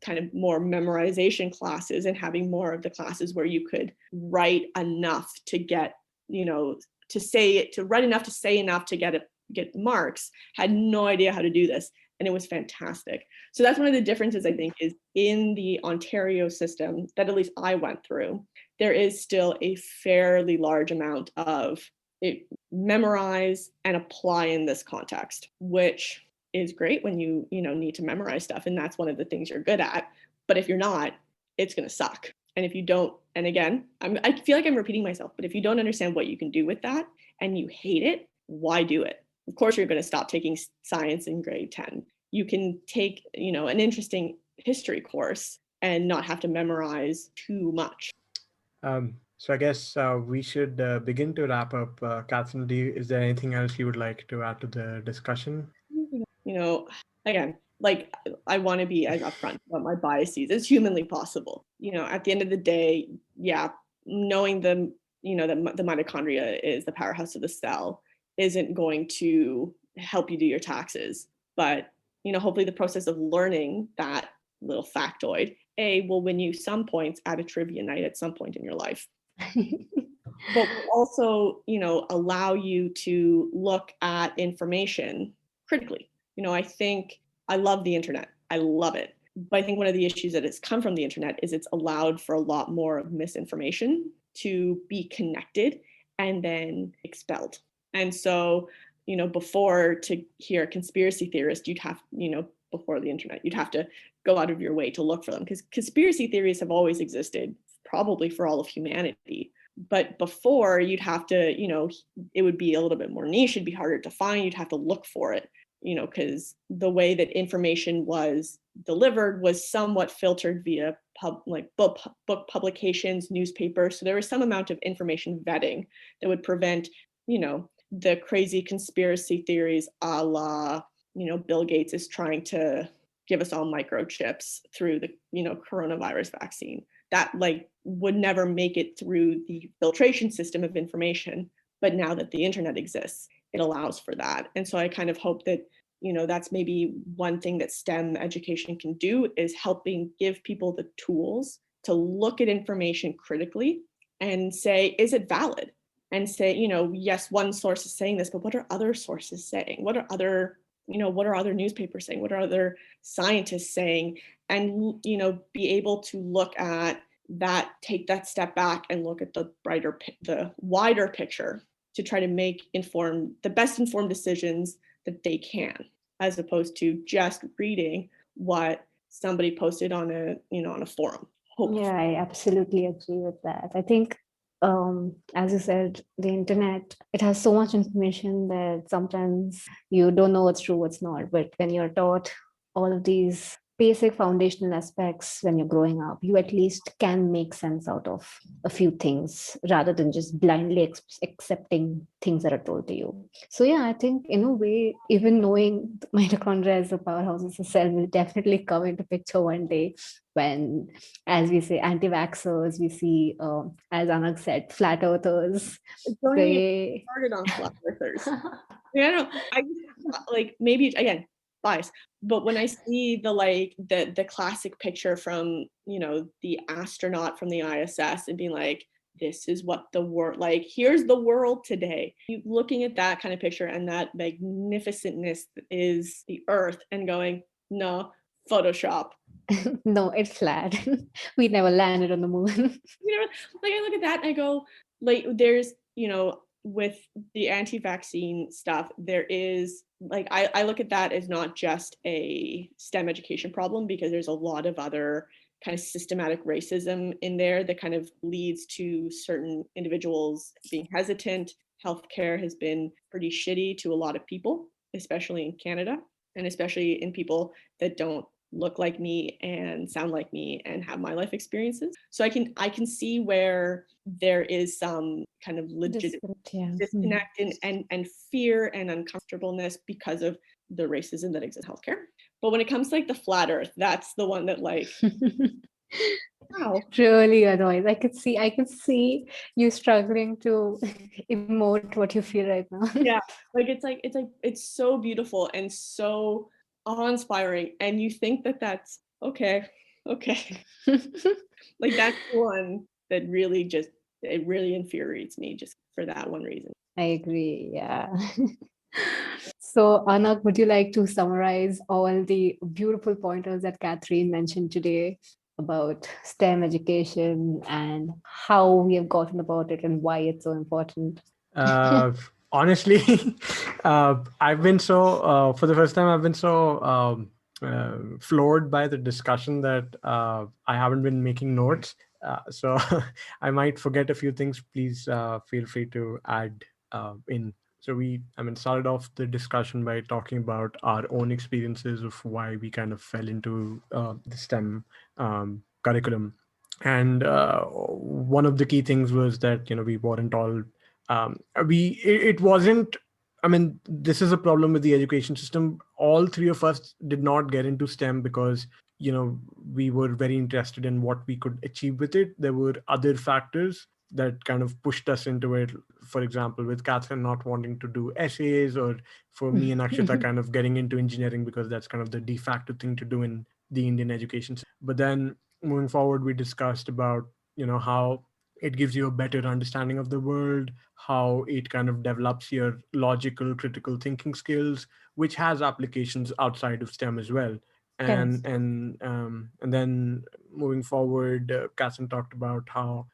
Speaker 5: kind of more memorization classes and having more of the classes where you could write enough to get to write enough to say enough to get marks, had no idea how to do this. And it was fantastic. So that's one of the differences, I think, is in the Ontario system that at least I went through, there is still a fairly large amount of it memorize and apply in this context, which is great when you need to memorize stuff, and that's one of the things you're good at. But if you're not, it's going to suck. And if you don't, and again, I feel like I'm repeating myself, but if you don't understand what you can do with that and you hate it, why do it? Of course, you're going to stop taking science in grade 10. You can take, an interesting history course and not have to memorize too much.
Speaker 3: So I guess we should begin to wrap up. Katherine, is there anything else you would like to add to the discussion?
Speaker 5: Again, like I want to be as upfront about my biases as humanly possible. At the end of the day, yeah, knowing the mitochondria is the powerhouse of the cell isn't going to help you do your taxes. But, hopefully the process of learning that little factoid, will win you some points at a trivia night at some point in your life. But also, allow you to look at information critically. I think I love the internet. I love it. But I think one of the issues that has come from the internet is it's allowed for a lot more of misinformation to be connected and then expelled. And so, before to hear a conspiracy theorist, you'd have, before the internet, you'd have to go out of your way to look for them, because conspiracy theories have always existed, probably for all of humanity. But before, you'd have to, it would be a little bit more niche, it'd be harder to find, you'd have to look for it, because the way that information was delivered was somewhat filtered via book publications, newspapers. So there was some amount of information vetting that would prevent, the crazy conspiracy theories a la, Bill Gates is trying to give us all microchips through the, coronavirus vaccine. That would never make it through the filtration system of information. But now that the internet exists, it allows for that. And so I kind of hope that, that's maybe one thing that STEM education can do, is helping give people the tools to look at information critically and say, is it valid? And say, yes, one source is saying this, but what are other sources saying? What are other newspapers saying? What are other scientists saying? And, be able to look at that, take that step back and look at the wider picture to try to make the best informed decisions that they can, as opposed to just reading what somebody posted on a forum. Hopefully.
Speaker 4: Yeah, I absolutely agree with that. I think, as you said, the internet, it has so much information that sometimes you don't know what's true, what's not. But when you're taught all of these basic foundational aspects when you're growing up, you at least can make sense out of a few things rather than just blindly accepting things that are told to you. So yeah, I think in a way, even knowing mitochondria as the powerhouse of the cell will definitely come into picture one day when, as we say, anti-vaxxers, we see, as Anagh said, flat earthers.
Speaker 5: Don't even get started on flat earthers. I maybe again, bias, but when I see the classic picture from the astronaut from the ISS and being like, this is what the world, here's the world today, you looking at that kind of picture and that magnificentness is the Earth, and going, no, Photoshop.
Speaker 4: No, it's flat. We never landed on the moon.
Speaker 5: I look at that and I go, there's with the anti-vaccine stuff, there is like, I look at that as not just a STEM education problem, because there's a lot of other kind of systematic racism in there that kind of leads to certain individuals being hesitant. Healthcare has been pretty shitty to a lot of people, especially in Canada, and especially in people that don't look like me and sound like me and have my life experiences. So I can see where there is some kind of legit disconnect and fear and uncomfortableness because of the racism that exists in healthcare. But when it comes to like the flat earth, that's the one that like wow.
Speaker 4: Really annoying. I could see you struggling to emote what you feel right now.
Speaker 5: Yeah, like it's so beautiful and so awe-inspiring, and you think that that's okay. Like that's the one that really it really infuriates me just for that one reason.
Speaker 4: I agree. Yeah. So, Anagh, would you like to summarize all the beautiful pointers that Katherine mentioned today about STEM education and how we have gotten about it and why it's so important?
Speaker 3: Honestly, I've been so, for the first time, I've been so floored by the discussion that I haven't been making notes. So I might forget a few things. Please feel free to add in. So started off the discussion by talking about our own experiences of why we kind of fell into the STEM curriculum. And one of the key things was that, we weren't all, it wasn't, this is a problem with the education system. All three of us did not get into STEM because, we were very interested in what we could achieve with it. There were other factors that kind of pushed us into it. For example, with Katherine not wanting to do essays, or for me and Akshita kind of getting into engineering because that's kind of the de facto thing to do in the Indian education system. But then moving forward, we discussed about, how it gives you a better understanding of the world, how it kind of develops your logical, critical thinking skills, which has applications outside of STEM as well. And then moving forward, Katherine talked about how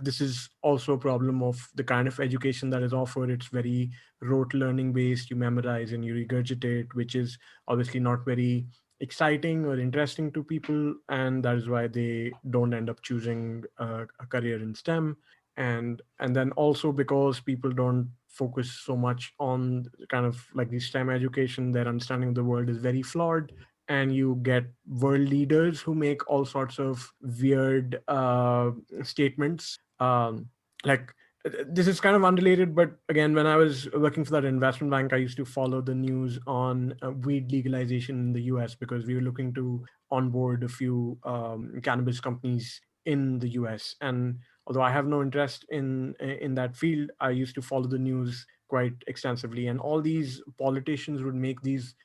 Speaker 3: this is also a problem of the kind of education that is offered. It's very rote learning based. You memorize and you regurgitate, which is obviously not very exciting or interesting to people, and that is why they don't end up choosing a career in STEM. And then also because people don't focus so much on kind of like the STEM education, their understanding of the world is very flawed, and you get world leaders who make all sorts of weird statements. Like this is kind of unrelated, but again, when I was working for that investment bank, I used to follow the news on weed legalization in the US because we were looking to onboard a few cannabis companies in the US. And although I have no interest in that field, I used to follow the news quite extensively. And all these politicians would make these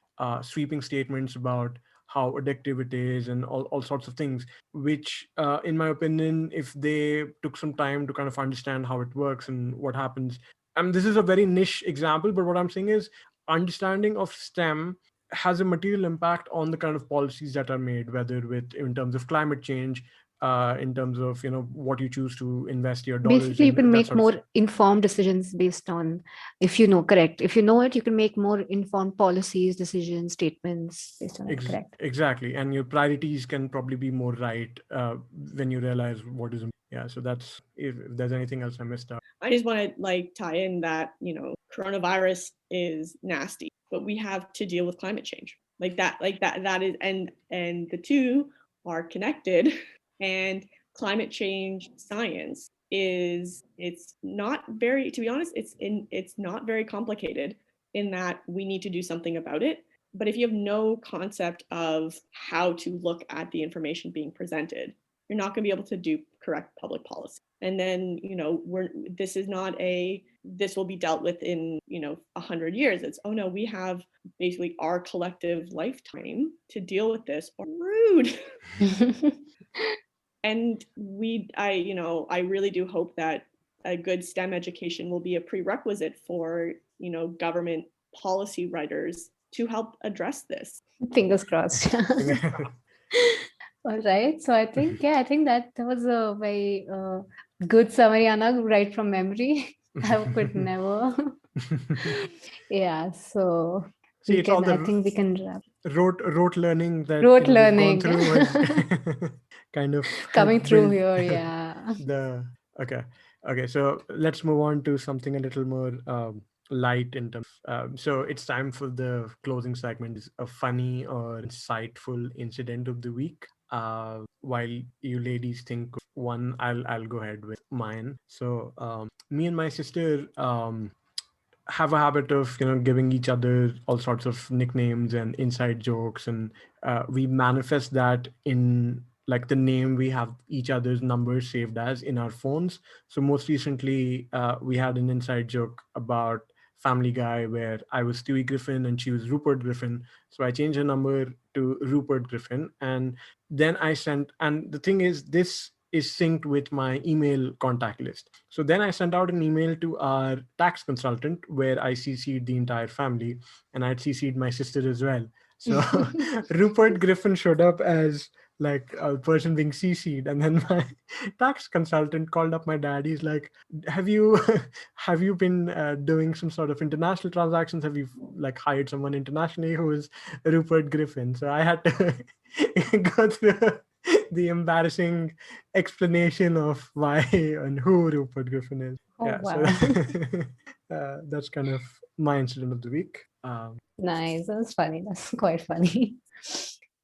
Speaker 3: sweeping statements about how addictive it is and all sorts of things, which in my opinion, if they took some time to kind of understand how it works and what happens, this is a very niche example, but what I'm saying is understanding of STEM has a material impact on the kind of policies that are made, whether in terms of climate change, in terms of what you choose to invest your dollars
Speaker 4: Basically, you
Speaker 3: in,
Speaker 4: can
Speaker 3: that
Speaker 4: make
Speaker 3: sort of
Speaker 4: more
Speaker 3: thing.
Speaker 4: informed decisions based on, if you know it, you can make more informed policies, decisions, statements based on it. Correct.
Speaker 3: Exactly, and your priorities can probably be more right when you realize what is. Yeah, so that's if there's anything else I missed out.
Speaker 5: I just want to tie in that coronavirus is nasty, but we have to deal with climate change. That is, and the two are connected. And climate change science it's not very, to be honest, it's not very complicated in that we need to do something about it. But if you have no concept of how to look at the information being presented, you're not going to be able to do correct public policy. And then this will be dealt with in 100 years. It's, oh no, we have basically our collective lifetime to deal with this. Rude. And I really do hope that a good STEM education will be a prerequisite for government policy writers to help address this.
Speaker 4: Fingers crossed. All right. So I think that was a very Good summary, Anagh, right from memory. I could never. Yeah, so
Speaker 3: See, it's all
Speaker 4: I
Speaker 3: the
Speaker 4: think we can wrap.
Speaker 3: rote learning that
Speaker 4: Rote
Speaker 3: we've gone
Speaker 4: learning
Speaker 3: through has kind of
Speaker 4: coming
Speaker 3: helped
Speaker 4: through
Speaker 3: build
Speaker 4: here. Yeah.
Speaker 3: the okay. Okay, so let's move on to something a little more light in terms. So it's time for the closing segment. Is a funny or insightful incident of the week. While you ladies think of one, I'll go ahead with mine. So me and my sister have a habit of giving each other all sorts of nicknames and inside jokes, and we manifest that in like the name we have each other's numbers saved as in our phones. So most recently we had an inside joke about Family Guy where I was Stewie Griffin and she was Rupert Griffin. So I changed her number to Rupert Griffin, and then I sent, and the thing is, this is synced with my email contact list. So then I sent out an email to our tax consultant where I CC'd the entire family, and I'd CC'd my sister as well. So Rupert Griffin showed up as like a person being CC'd, and then my tax consultant called up my dad. He's like, "Have you have you been doing some sort of international transactions? Have you like hired someone internationally who is Rupert Griffin?" So I had to go through the embarrassing explanation of why and who Rupert Griffin is.
Speaker 4: Oh,
Speaker 3: Yeah, so
Speaker 4: wow.
Speaker 3: that's kind of my incident of the week.
Speaker 4: Nice. That's funny. That's quite funny.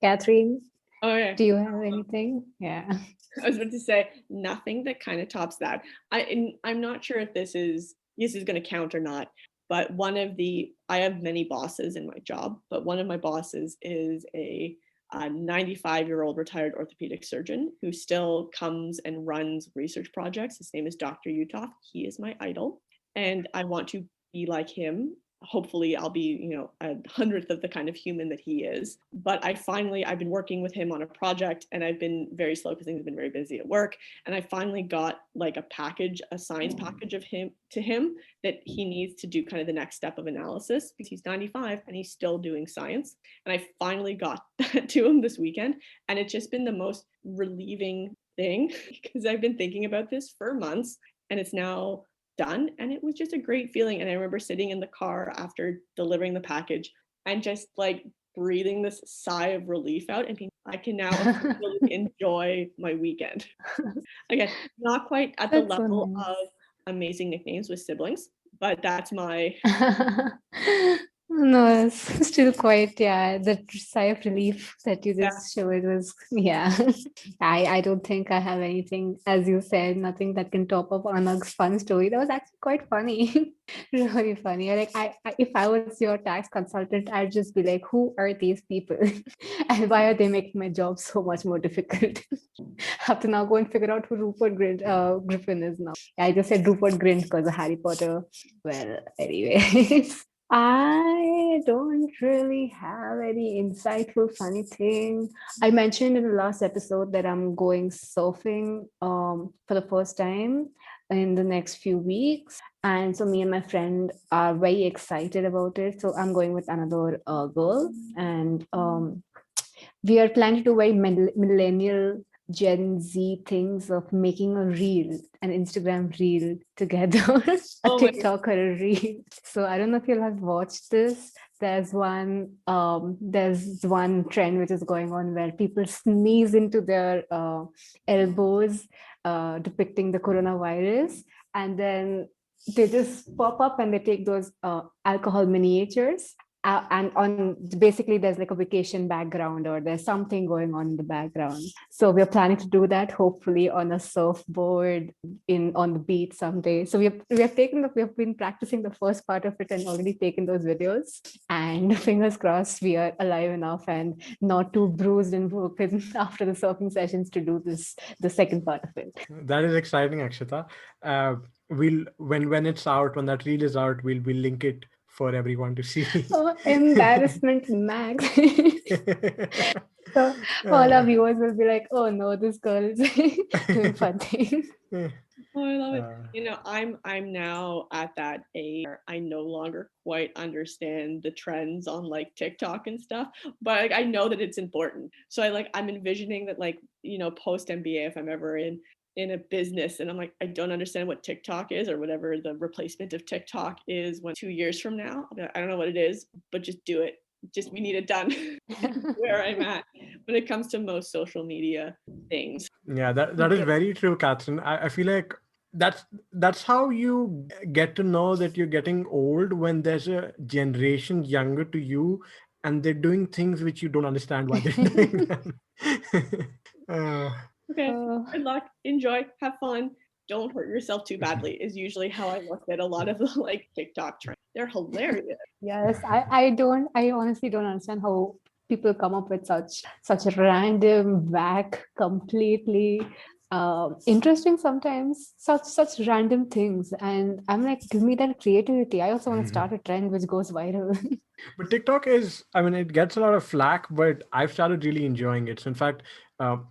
Speaker 4: Catherine,
Speaker 5: Okay.
Speaker 4: do you have anything? Yeah.
Speaker 5: I was about to say nothing that kind of tops that. I'm not sure if this is going to count or not, but I have many bosses in my job, but one of my bosses is a 95-year-old retired orthopedic surgeon who still comes and runs research projects. His name is Dr. Utah. He is my idol, and I want to be like him. Hopefully I'll be, a 100th of the kind of human that he is. But I've been working with him on a project, and I've been very slow because things have been very busy at work. And I finally got like a science package of him that he needs to do kind of the next step of analysis, because he's 95 and he's still doing science. And I finally got that to him this weekend. And it's just been the most relieving thing because I've been thinking about this for months, and it's now done, and it was just a great feeling. And I remember sitting in the car after delivering the package and just like breathing this sigh of relief out and being, I can now really enjoy my weekend. Again, not quite at the
Speaker 4: That's so
Speaker 5: level
Speaker 4: nice.
Speaker 5: of amazing nicknames with siblings, but that's my
Speaker 4: No, it's still quite, yeah, the sigh of relief that you just showed was, yeah. I don't think I have anything, as you said, nothing that can top up Anagh's fun story. That was actually quite funny. Really funny. Like if I was your tax consultant, I'd just be like, who are these people? And why are they making my job so much more difficult? Have to now go and figure out who Griffin is now. I just said Rupert Grint because of Harry Potter. Well, anyways. I don't really have any insightful, funny thing. I mentioned in the last episode that I'm going surfing for the first time in the next few weeks. And so me and my friend are very excited about it. So I'm going with another girl, and we are planning to do very millennial Gen Z things of making a reel, an Instagram reel together, a TikTok or a reel. So I don't know if you'll have watched this. There's one trend which is going on where people sneeze into their elbows, depicting the coronavirus, and then they just pop up and they take those alcohol miniatures, and on basically there's like a vacation background or there's something going on in the background. So we're planning to do that hopefully on a surfboard on the beach someday. So we have been practicing the first part of it and already taken those videos, and fingers crossed we are alive enough and not too bruised and broken after the surfing sessions to do the second part of it.
Speaker 3: That is exciting, Akshita. We'll when it's out, when that reel is out, we'll link it for everyone to see.
Speaker 4: Oh, embarrassment max. So all our viewers will be like, oh no, this girl is doing fun things.
Speaker 5: Oh, I love it. I'm now at that age where I no longer quite understand the trends on like TikTok and stuff, but like, I know that it's important. So I'm envisioning that post MBA, if I'm ever in in a business and I'm like, I don't understand what TikTok is or whatever the replacement of TikTok is when 2 years from now, I'll be like, I don't know what it is, but just do it. Just we need it done. Where I'm at when it comes to most social media things.
Speaker 3: Yeah, that is very true, Catherine. I feel like that's how you get to know that you're getting old, when there's a generation younger to you and they're doing things which you don't understand why they're doing them.
Speaker 5: Okay,
Speaker 4: Uh,
Speaker 5: good luck, enjoy, have fun, don't hurt yourself too badly is usually how I look at a lot of the like TikTok trends. They're hilarious.
Speaker 4: yes, I honestly don't understand how people come up with such random, whack, completely interesting sometimes, such random things. And I'm like, give me that creativity. I also want to start a trend which goes viral.
Speaker 3: But TikTok is, I mean, it gets a lot of flack, but I've started really enjoying it. So in fact,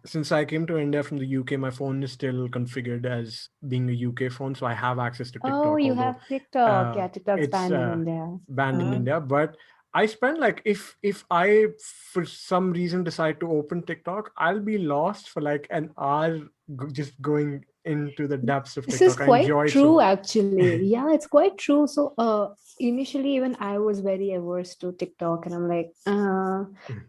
Speaker 3: since I came to India from the UK, my phone is still configured as being a UK phone. So I have access to TikTok,
Speaker 4: Oh, you
Speaker 3: although
Speaker 4: have TikTok. Yeah, TikTok's
Speaker 3: it's
Speaker 4: banned in India.
Speaker 3: banned in India. But I spend like, if I for some reason decide to open TikTok, I'll be lost for like an hour just going into the depths of
Speaker 4: This is
Speaker 3: TikTok. I
Speaker 4: quite
Speaker 3: enjoy it
Speaker 4: true,
Speaker 3: so.
Speaker 4: actually. Yeah, it's quite true. So, initially, even I was very averse to TikTok, and I'm like,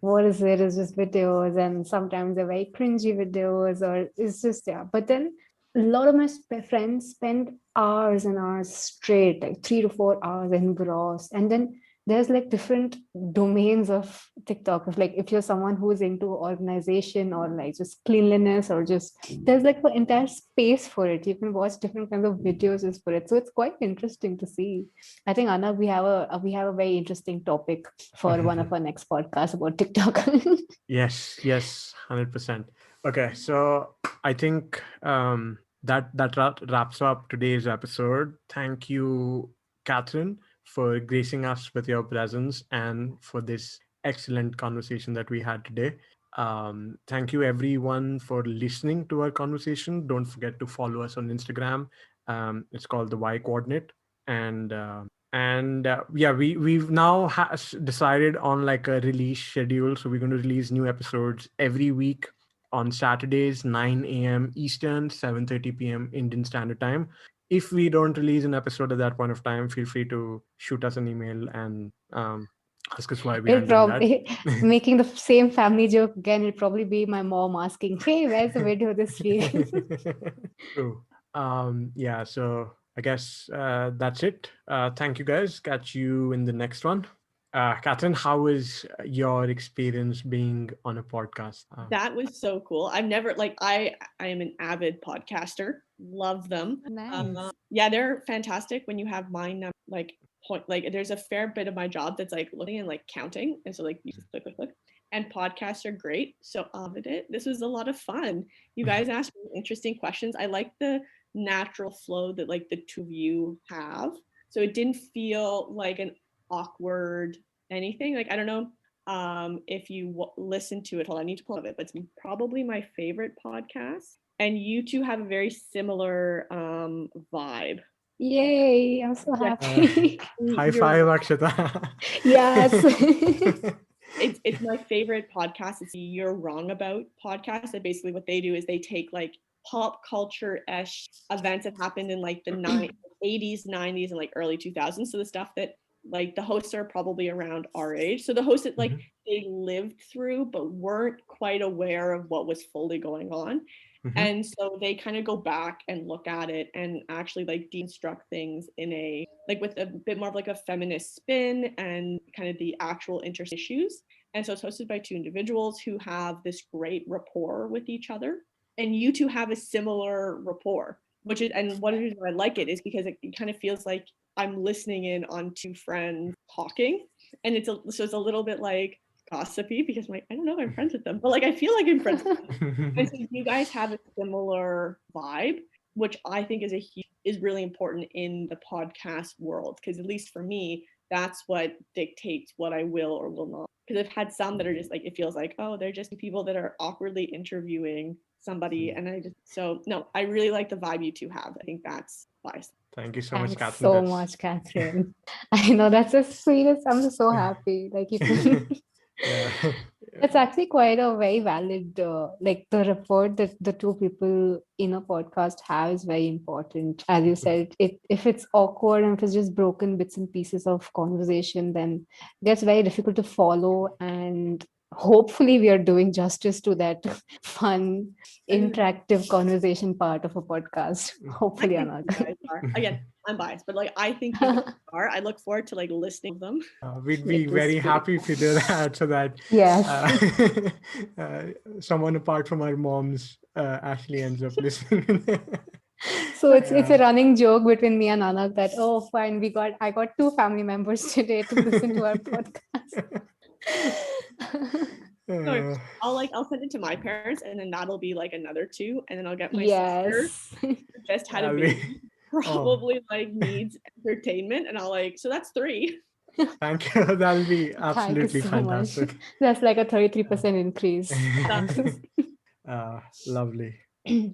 Speaker 4: what is it? It's just videos, and sometimes they're very cringy videos, or it's just, yeah. But then a lot of my friends spend hours and hours straight, like 3 to 4 hours engrossed, and then there's like different domains of TikTok. If you're someone who's into organization or like just cleanliness, or just there's like an entire space for it. You can watch different kinds of videos just for it. So it's quite interesting to see. I think, Anna, we have a very interesting topic for one of our next podcasts about TikTok.
Speaker 3: Yes, 100%. Okay, so I think that wraps up today's episode. Thank you, Catherine, for gracing us with your presence and for this excellent conversation that we had today. Thank you, everyone, for listening to our conversation. Don't forget to follow us on Instagram. It's called the Y Coordinate, and yeah, we've now decided on like a release schedule. So we're going to release new episodes every week on Saturdays, 9 a.m. Eastern, 7:30 p.m. Indian Standard Time. If we don't release an episode at that point of time, feel free to shoot us an email and ask us why we
Speaker 4: It'll
Speaker 3: aren't doing that.
Speaker 4: probably making the same family joke again. It'll probably be my mom asking, "Hey, where's the video this week?"
Speaker 3: True. Yeah, so I guess that's it. Thank you, guys. Catch you in the next one. Catherine, how is your experience being on a podcast?
Speaker 5: That was so cool. I've never like I am an avid podcaster. Love them.
Speaker 4: Nice.
Speaker 5: Yeah, they're fantastic when you have mind like point like there's a fair bit of my job that's like looking and like counting. And so like you just click. And podcasts are great. So it. This was a lot of fun. You guys asked me interesting questions. I like the natural flow that like the two of you have. So it didn't feel like an awkward anything. Like I don't know if you listen to it. Hold on, I need to pull up it, but it's probably my favorite podcast. And you two have a very similar vibe.
Speaker 4: Yay, I'm so happy.
Speaker 3: High five, Akshita.
Speaker 4: Yes.
Speaker 5: It's my favorite podcast. It's You're Wrong About podcast. And basically what they do is they take like pop culture-ish events that happened in like the 80s, 90s, and like early 2000s. So the stuff that like the hosts are probably around our age. So the hosts that like they lived through but weren't quite aware of what was fully going on. And so they kind of go back and look at it and actually like deconstruct things in a like with a bit more of like a feminist spin and kind of the actual interest issues. And so it's hosted by two individuals who have this great rapport with each other. And you two have a similar rapport, which is, and one of the reasons I like it is because it kind of feels like I'm listening in on two friends talking. And so it's a little bit like gossipy because I'm like, I don't know if I'm friends with them, but like I feel like I'm friends with them. And so you guys have a similar vibe, which I think is really important in the podcast world, because at least for me, that's what dictates what I will or will not. Because I've had some that are just like, it feels like, oh, they're just people that are awkwardly interviewing somebody. And I really like the vibe you two have. I think that's wise.
Speaker 3: Thank you so much,
Speaker 4: Thanks
Speaker 3: Catherine.
Speaker 4: so much, Catherine. I know, that's the sweetest. I'm just so happy. Like you can...
Speaker 3: Yeah,
Speaker 4: It's actually quite a very valid, like the report that the two people in a podcast have is very important. As you said, if it's awkward and if it's just broken bits and pieces of conversation, then that's very difficult to follow. And hopefully, we are doing justice to that fun, interactive conversation part of a podcast. Hopefully,
Speaker 5: I think you
Speaker 4: Anagh.
Speaker 5: guys are. Again, I'm biased, but like I think you guys are. I look forward to like listening to them.
Speaker 3: We'd be
Speaker 4: It was
Speaker 3: very
Speaker 4: great.
Speaker 3: happy if you do that, so that
Speaker 4: Yes.
Speaker 3: someone apart from our moms actually ends up listening.
Speaker 4: So it's a running joke between me and Anagh that, oh fine, I got two family members today to listen to our podcast.
Speaker 5: So I'll send it to my parents, and then that'll be like another two, and then I'll get my sister
Speaker 4: Yes.
Speaker 5: who just had a
Speaker 3: That'll be-
Speaker 5: baby, probably like needs entertainment, and I'll like, so that's three.
Speaker 3: Thank you. That'll be
Speaker 4: Thank you
Speaker 3: absolutely
Speaker 4: so
Speaker 3: fantastic.
Speaker 4: much. That's like a 33% increase.
Speaker 3: Lovely.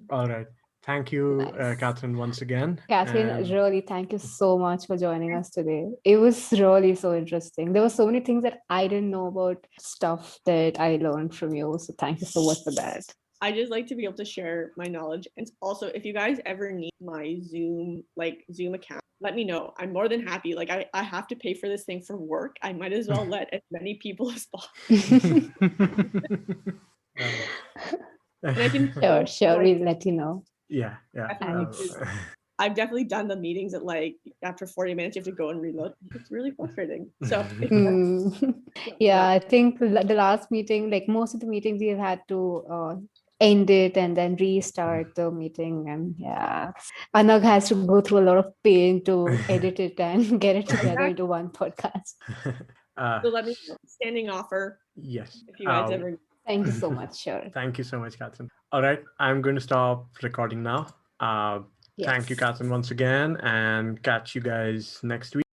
Speaker 3: All right. Thank you,
Speaker 4: Nice.
Speaker 3: Katherine, once again.
Speaker 4: Catherine,
Speaker 3: And-
Speaker 4: really, thank you so much for joining us today. It was really so interesting. There were so many things that I didn't know about, stuff that I learned from you. So thank you so much for that.
Speaker 5: I just like to be able to share my knowledge. And also, if you guys ever need my Zoom account, let me know. I'm more than happy. Like I have to pay for this thing for work. I might as well let as many people as possible. And I can
Speaker 4: Sure, we'll let you know.
Speaker 3: Yeah.
Speaker 5: I've definitely done the meetings that like after 40 minutes you have to go and reload. It's really frustrating. So
Speaker 4: Yeah, I think the last meeting, like most of the meetings, we've had to end it and then restart the meeting. And yeah, Anagh has to go through a lot of pain to edit it and get it together into one podcast.
Speaker 5: So let me know. Standing offer.
Speaker 3: Yes.
Speaker 5: If you guys ever.
Speaker 4: Thank you so much. Sure.
Speaker 3: Thank you so much, Katherine. All right. I'm going to stop recording now. Thank you,
Speaker 4: Yes.
Speaker 3: Katherine, once again, and catch you guys next week.